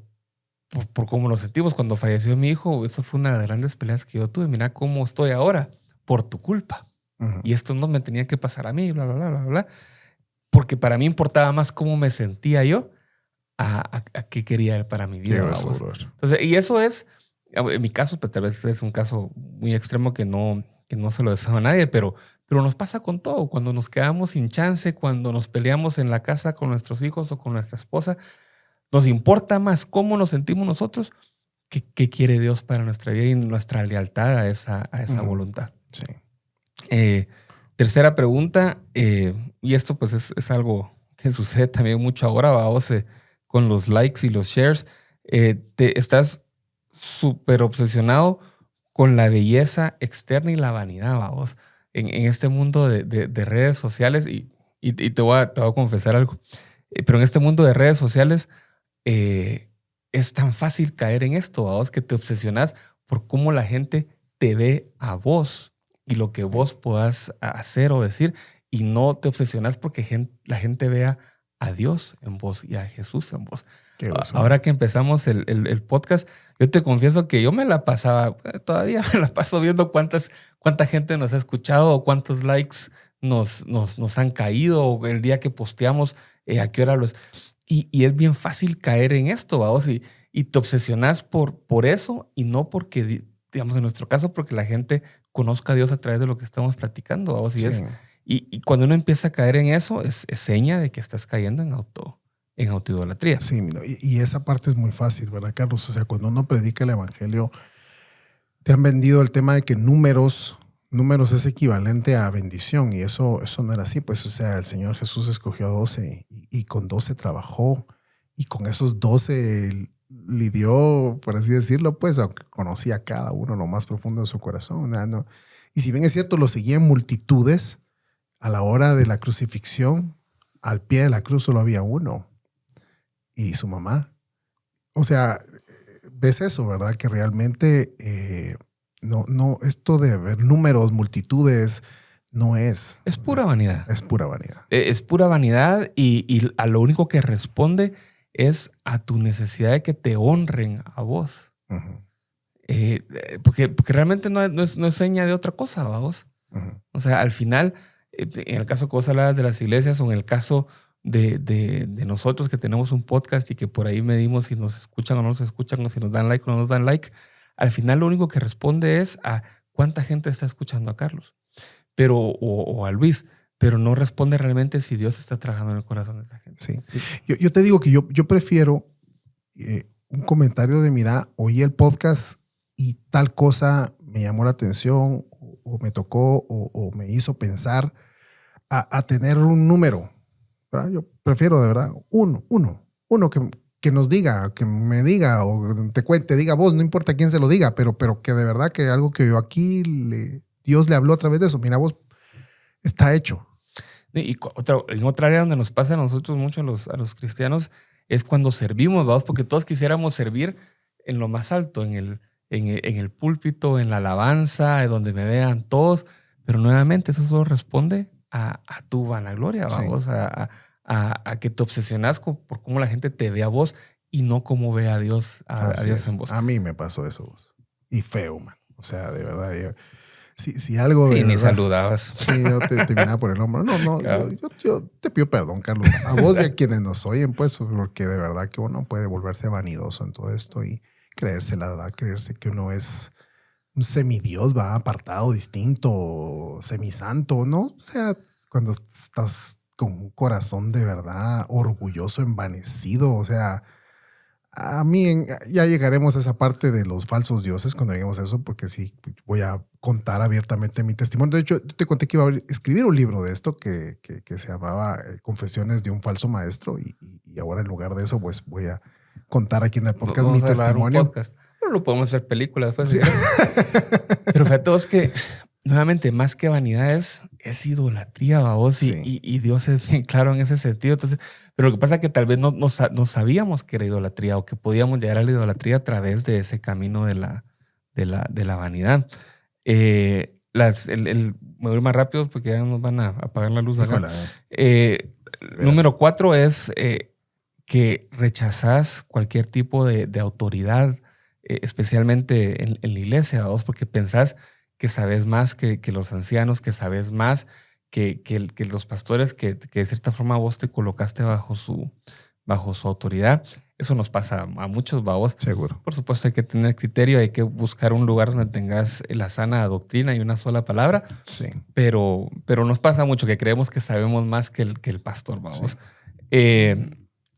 cómo nos sentimos. Cuando falleció mi hijo, eso fue una de las grandes peleas que yo tuve. Mira cómo estoy ahora, por tu culpa. Uh-huh. Y esto no me tenía que pasar a mí, bla, bla, bla, bla, bla. Porque para mí importaba más cómo me sentía yo a qué quería él para mi vida. Entonces, y eso es, en mi caso, pues, tal vez es un caso muy extremo que no se lo deseo a nadie, pero nos pasa con todo. Cuando nos quedamos sin chance, cuando nos peleamos en la casa con nuestros hijos o con nuestra esposa, nos importa más cómo nos sentimos nosotros que qué quiere Dios para nuestra vida y nuestra lealtad a esa Uh-huh. voluntad. Sí. Tercera pregunta, y esto pues es algo que sucede también mucho ahora, vamos, con los likes y los shares. Estás súper obsesionado con la belleza externa y la vanidad, vamos, en este mundo de redes sociales. Y te voy a confesar algo, pero en este mundo de redes sociales es tan fácil caer en esto, vamos, que te obsesionas por cómo la gente te ve a vos y lo que vos puedas hacer o decir, y no te obsesionas porque la gente vea a Dios en vos y a Jesús en vos. Ahora que empezamos el podcast, yo te confieso que yo me la pasaba, todavía me la paso viendo cuánta gente nos ha escuchado o cuántos likes nos han caído, o el día que posteamos, a qué hora los... Y es bien fácil caer en esto, vamos, y te obsesionas por eso, y no porque, digamos, en nuestro caso, porque la gente conozca a Dios a través de lo que estamos platicando, vamos. Sí. Y cuando uno empieza a caer en eso, es seña de que estás cayendo en autoidolatría. Sí, y esa parte es muy fácil, ¿verdad, Carlos? O sea, cuando uno predica el evangelio, te han vendido el tema de que números es equivalente a bendición, y eso no era así. Pues, o sea, el Señor Jesús escogió a 12 y con 12 trabajó, y con esos 12 lidió, por así decirlo, pues, aunque conocía a cada uno lo más profundo de su corazón, ¿no? Y si bien es cierto, lo seguían multitudes, a la hora de la crucifixión, al pie de la cruz solo había uno, y su mamá. O sea, ves eso, ¿verdad? Que realmente no, esto de ver números, multitudes, no es. Es pura vanidad. Es pura vanidad. Es pura vanidad y a lo único que responde es a tu necesidad de que te honren a vos. Uh-huh. Porque realmente no es seña de otra cosa, vamos. Uh-huh. O sea, al final, en el caso que vos hablabas de las iglesias o en el caso de nosotros que tenemos un podcast y que por ahí medimos si nos escuchan o no nos escuchan o si nos dan like o no nos dan like, al final lo único que responde es a cuánta gente está escuchando a Carlos o a Luis, pero no responde realmente si Dios está trabajando en el corazón de esa gente. Sí. Yo te digo que yo prefiero un comentario de, mira, oí el podcast y tal cosa me llamó la atención o me tocó o me hizo pensar a tener un número, ¿verdad? Yo prefiero de verdad uno que nos diga, que me diga o te cuente, diga vos, no importa quién se lo diga, pero que de verdad que algo que yo aquí Dios le habló a través de eso. Mira vos, está hecho. Y en otra área donde nos pasa a nosotros mucho, a los cristianos, es cuando servimos, vamos, porque todos quisiéramos servir en lo más alto, en el púlpito, en la alabanza, donde me vean todos, pero nuevamente eso solo responde a tu vanagloria, vamos, sí. a que te obsesionas por cómo la gente te ve a vos y no cómo ve a Dios, a Dios en vos. A mí me pasó eso vos. Y feo, man. O sea, de verdad, si algo de sí, ni verdad, saludabas. Sí, yo te miraba por el hombro. No, claro. yo te pido perdón, Carlos. A vos y a quienes nos oyen, pues, porque de verdad que uno puede volverse vanidoso en todo esto y creerse la verdad, creerse que uno es un semidios, va apartado, distinto, semisanto, ¿no? O sea, cuando estás con un corazón de verdad orgulloso, envanecido, o sea, a mí ya llegaremos a esa parte de los falsos dioses cuando lleguemos a eso, porque sí, voy a contar abiertamente mi testimonio. De hecho, yo te conté que iba a escribir un libro de esto que se llamaba Confesiones de un falso maestro y ahora en lugar de eso, pues voy a contar aquí en el podcast mi testimonio. Podcast. Pero lo podemos hacer película después. Sí. Pero fíjate vos que, nuevamente, más que vanidad es idolatría, vos, sí. y Dios es bien claro en ese sentido. Entonces, pero lo que pasa es que tal vez no sabíamos que era idolatría o que podíamos llegar a la idolatría a través de ese camino de la vanidad. Me voy a ir más rápido porque ya nos van a apagar la luz acá. Número 4 es que rechazás cualquier tipo de autoridad, especialmente en la iglesia, vos, porque pensás que sabes más que los ancianos, que sabes más que los pastores, que de cierta forma vos te colocaste bajo su autoridad. Eso nos pasa a muchos, babos. Seguro. Por supuesto hay que tener criterio, hay que buscar un lugar donde tengas la sana doctrina y una sola palabra. Sí. Pero nos pasa mucho que creemos que sabemos más que el pastor, babos. Sí.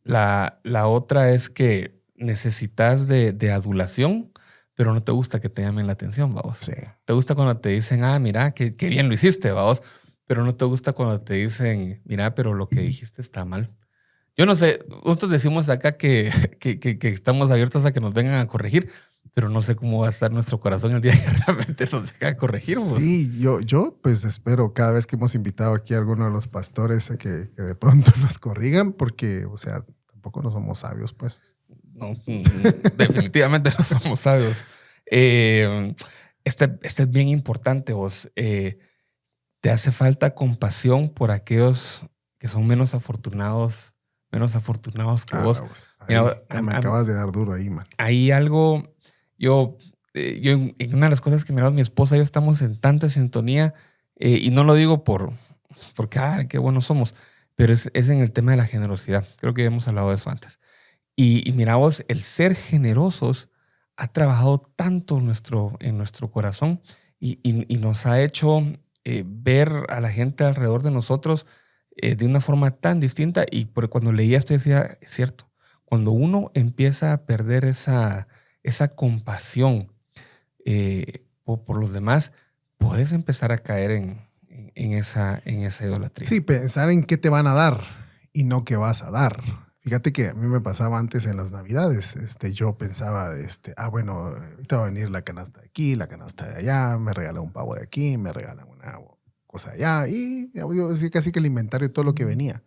La otra es que necesitas de adulación, pero no te gusta que te llamen la atención, babos. Sí. Te gusta cuando te dicen, mira, qué bien lo hiciste, babos. Pero no te gusta cuando te dicen, mira, pero lo que dijiste está mal. Yo no sé, nosotros decimos acá que estamos abiertos a que nos vengan a corregir, pero no sé cómo va a estar nuestro corazón el día que realmente nos venga a corregir. Sí, yo pues espero cada vez que hemos invitado aquí a alguno de los pastores que de pronto nos corrigan, porque, o sea, tampoco no somos sabios, pues. No, definitivamente no somos sabios. Este es bien importante, vos. Te hace falta compasión por aquellos que son menos afortunados que vos. Mira, me acabas de dar duro ahí, man. Hay algo, yo en una de las cosas que miramos, mi esposa y yo estamos en tanta sintonía, y no lo digo porque qué buenos somos, pero es en el tema de la generosidad. Creo que ya hemos hablado de eso antes. Y mira vos, el ser generosos ha trabajado tanto en nuestro corazón y nos ha hecho ver a la gente alrededor de nosotros de una forma tan distinta. Y cuando leía esto decía, es cierto, cuando uno empieza a perder esa compasión por los demás, puedes empezar a caer en esa idolatría. Sí, pensar en qué te van a dar y no qué vas a dar. Fíjate que a mí me pasaba antes en las Navidades. Yo pensaba, bueno, ahorita va a venir la canasta de aquí, la canasta de allá, me regalan un pavo de aquí, me regalan una cosa de allá, y yo decía casi que el inventario de todo lo que venía.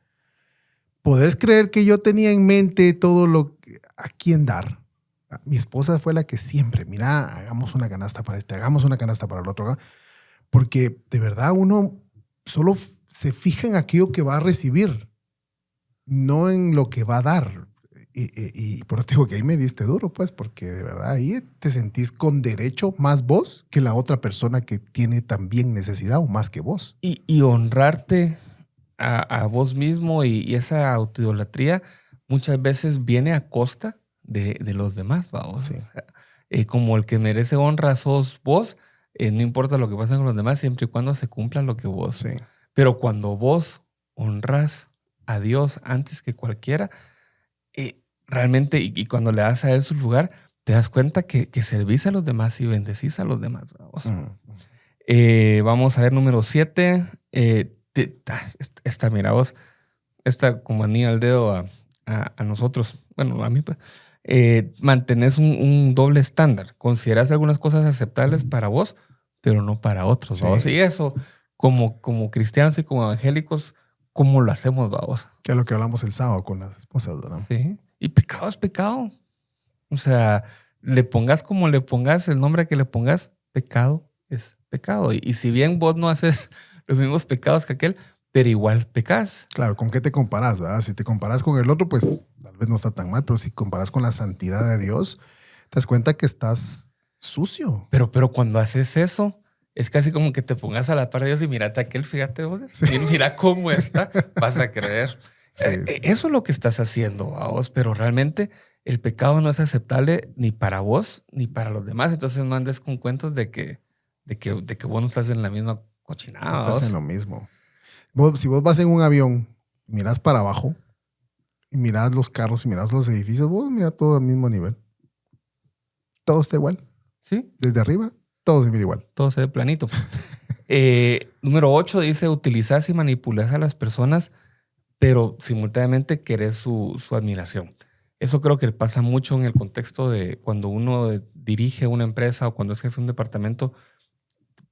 ¿Podés creer que yo tenía en mente todo a quién dar? Mi esposa fue la que siempre, mira, hagamos una canasta para hagamos una canasta para el otro. Porque de verdad uno solo se fija en aquello que va a recibir, no en lo que va a dar. Y por eso te digo que ahí me diste duro, pues, porque de verdad ahí te sentís con derecho más vos que la otra persona que tiene también necesidad o más que vos. Y honrarte a vos mismo y esa autoidolatría muchas veces viene a costa de los demás, vamos. Sí. O sea, como el que merece honra sos vos, no importa lo que pase con los demás, siempre y cuando se cumpla lo que vos. Sí. Pero cuando vos honras a Dios antes que cualquiera, realmente, y cuando le das a Él su lugar, te das cuenta que servís a los demás y bendecís a los demás. Vamos, vamos a ver número 7. Mira vos, esta como anilla al dedo a nosotros, bueno, a mí, pues. Mantenés un doble estándar. Considerás algunas cosas aceptables para vos, pero no para otros. Sí. ¿Vamos? Y eso, como cristianos y como evangélicos, ¿cómo lo hacemos, vamos? Que es lo que hablamos el sábado con las esposas, ¿no? Sí. Y pecado es pecado. O sea, le pongas como le pongas, el nombre que le pongas, pecado es pecado. Y si bien vos no haces los mismos pecados que aquel, pero igual pecas. Claro, ¿con qué te comparás, verdad? Si te comparás con el otro, pues tal vez no está tan mal, pero si comparás con la santidad de Dios, te das cuenta que estás sucio. Pero cuando haces eso, es casi como que te pongas a la par de Dios y mírate aquel, fíjate vos, Sí. mira cómo está, vas a creer. Sí, sí. Eso es lo que estás haciendo a vos, pero realmente el pecado no es aceptable ni para vos ni para los demás. Entonces no andes con cuentos de que vos no estás en la misma cochinada. Estás ¿vos? en lo mismo. Si vos vas en un avión, mirás para abajo y mirás los carros y mirás los edificios, vos mirás todo al mismo nivel. Todo está igual. Sí, Desde arriba, todo se mira igual. todo se ve planito. Número 8 dice, utilizás y manipulas a las personas, pero simultáneamente querés su admiración. Eso creo que pasa mucho en el contexto de cuando uno dirige una empresa o cuando es jefe de un departamento.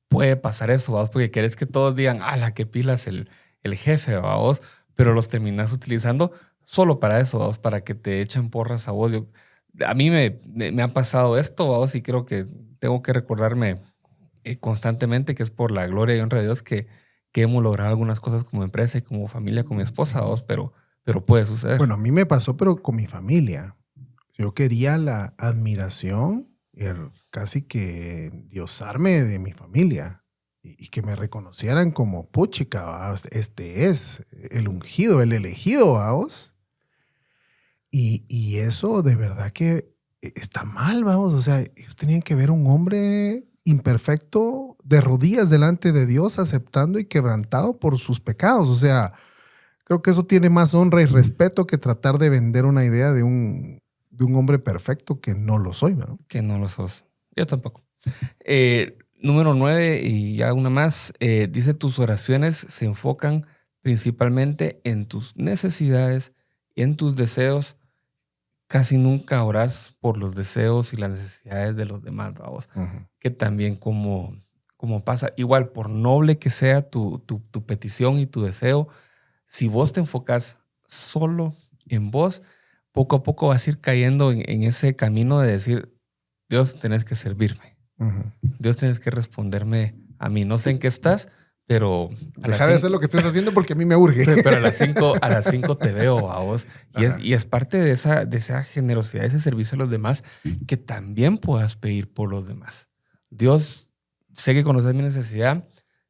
Puede pasar eso, ¿vos? Porque querés que todos digan, la que pilas el jefe, ¿vos? Pero los terminás utilizando solo para eso, ¿vos? Para que te echen porras a vos. A mí me ha pasado esto, ¿vos? Y creo que tengo que recordarme constantemente que es por la gloria y honra de Dios que hemos logrado algunas cosas como empresa y como familia con mi esposa, ¿vos? Pero puede suceder. Bueno, a mí me pasó, pero con mi familia. Yo quería la admiración, casi que endiosarme de mi familia y que me reconocieran como puchica, ¿va? Este es el ungido, el elegido, vamos. Y eso de verdad que está mal, vamos. O sea, ellos tenían que ver un hombre imperfecto de rodillas delante de Dios, aceptando y quebrantado por sus pecados. O sea, creo que eso tiene más honra y respeto que tratar de vender una idea de un hombre perfecto que no lo soy, ¿no? Que no lo sos. Yo tampoco. Número 9, y ya una más, dice tus oraciones se enfocan principalmente en tus necesidades y en tus deseos. Casi nunca orás por los deseos y las necesidades de los demás, vamos. Uh-huh. Que también como pasa, igual por noble que sea tu petición y tu deseo, si vos te enfocas solo en vos, poco a poco vas a ir cayendo en ese camino de decir, Dios, tenés que servirme. Uh-huh. Dios, tenés que responderme a mí. No sé en qué estás, pero... Deja de hacer lo que estés haciendo porque a mí me urge. Pero a las 5 te veo a vos. Y es parte de esa generosidad, ese servicio a los demás, que también puedas pedir por los demás. Dios, sé que conoces mi necesidad,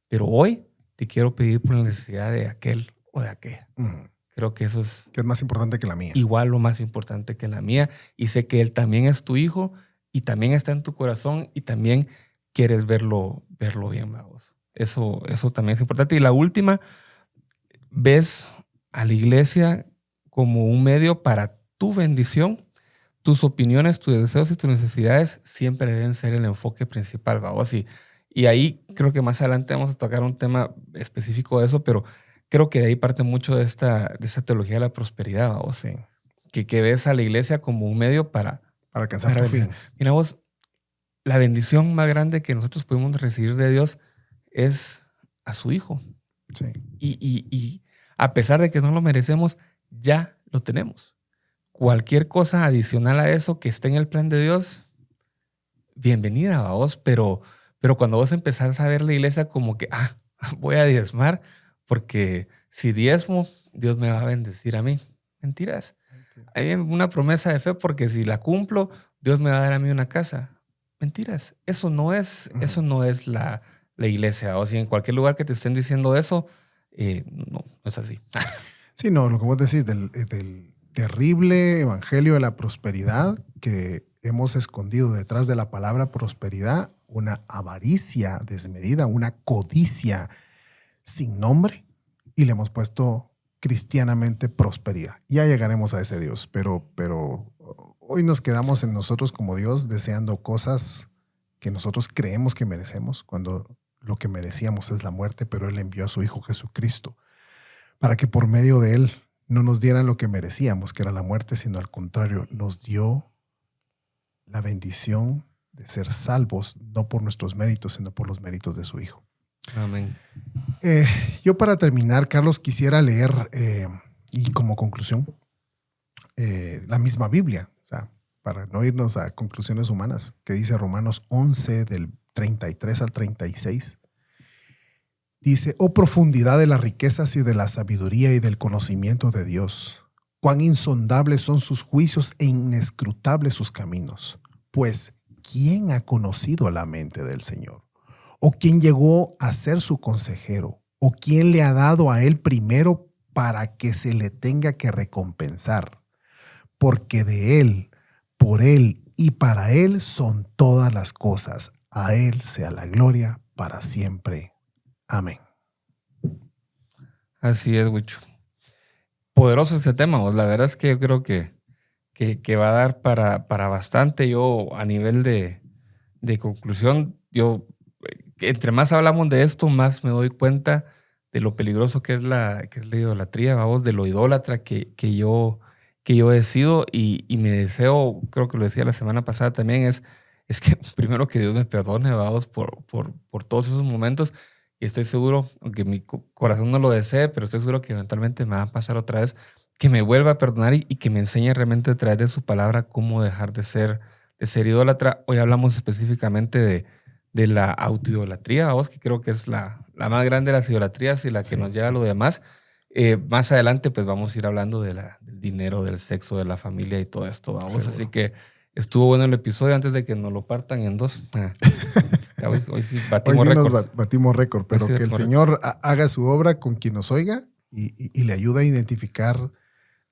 pero hoy te quiero pedir por la necesidad de aquel o de aquella. Uh-huh. Creo que eso es... Que es más importante que la mía. Igual o más importante que la mía. Y sé que él también es tu hijo y también está en tu corazón y también quieres verlo bien, vamos. Eso también es importante. Y la última, ves a la iglesia como un medio para tu bendición. Tus opiniones, tus deseos y tus necesidades siempre deben ser el enfoque principal, vamos. Y ahí creo que más adelante vamos a tocar un tema específico de eso, pero creo que de ahí parte mucho de esta teología de la prosperidad, vamos. Sí. que ves a la iglesia como un medio para alcanzar tu fin. Mira vos, la bendición más grande que nosotros podemos recibir de Dios es a su Hijo. Sí. Y a pesar de que no lo merecemos, ya lo tenemos. Cualquier cosa adicional a eso que esté en el plan de Dios, bienvenida a vos, pero cuando vos empezás a ver la iglesia como que, voy a diezmar, porque si diezmo, Dios me va a bendecir a mí. Mentiras. Hay una promesa de fe porque si la cumplo, Dios me va a dar a mí una casa. Mentiras. Eso no es la iglesia. O sea, en cualquier lugar que te estén diciendo eso, no es así. Sí, no, lo que vos decís del terrible evangelio de la prosperidad que hemos escondido detrás de la palabra prosperidad, una avaricia desmedida, una codicia sin nombre, y le hemos puesto cristianamente prosperidad. Ya llegaremos a ese Dios, pero hoy nos quedamos en nosotros como Dios deseando cosas que nosotros creemos que merecemos, cuando lo que merecíamos es la muerte, pero Él envió a su Hijo Jesucristo para que por medio de Él no nos dieran lo que merecíamos, que era la muerte, sino al contrario, nos dio la bendición de ser salvos, no por nuestros méritos, sino por los méritos de su Hijo. Amén. Yo para terminar, Carlos, quisiera leer, y como conclusión, la misma Biblia, o sea, para no irnos a conclusiones humanas, que dice Romanos 11, del 33 al 36. Dice, oh profundidad de las riquezas y de la sabiduría y del conocimiento de Dios. Cuán insondables son sus juicios e inescrutables sus caminos. Pues, ¿quién ha conocido la mente del Señor? ¿O quién llegó a ser su consejero? ¿O quién le ha dado a él primero para que se le tenga que recompensar? Porque de él, por él y para él son todas las cosas. A él sea la gloria para siempre. Amén. Así es, Wicho. Poderoso ese tema. La verdad es que yo creo que va a dar para bastante. Yo, a nivel de conclusión, entre más hablamos de esto, más me doy cuenta de lo peligroso que es la idolatría, vamos, de lo idólatra que yo he sido, y mi deseo, creo que lo decía la semana pasada también, es que primero que Dios me perdone, vamos, por todos esos momentos. Y estoy seguro, aunque mi corazón no lo desee, pero estoy seguro que eventualmente me va a pasar otra vez, que me vuelva a perdonar y que me enseñe realmente a través de su palabra cómo dejar de ser idólatra. Hoy hablamos específicamente de la autoidolatría, vamos, que creo que es la más grande de las idolatrías y la que nos lleva a lo demás. Más adelante pues vamos a ir hablando del dinero, del sexo, de la familia y todo esto, vamos. Seguro. Así que estuvo bueno el episodio antes de que nos lo partan en dos. Hoy sí batimos récord. Nos batimos récord, pero que el Señor haga su obra con quien nos oiga y le ayude a identificar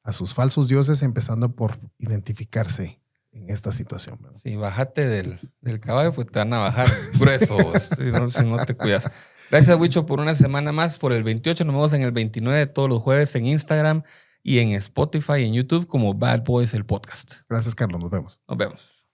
a sus falsos dioses, empezando por identificarse en esta situación. Sí, bájate del caballo, pues te van a bajar grueso si no te cuidas. Gracias, Wicho, por una semana más, por el 28. Nos vemos en el 29 todos los jueves en Instagram y en Spotify y en YouTube como Bad Boys el podcast. Gracias, Carlos. Nos vemos. Nos vemos.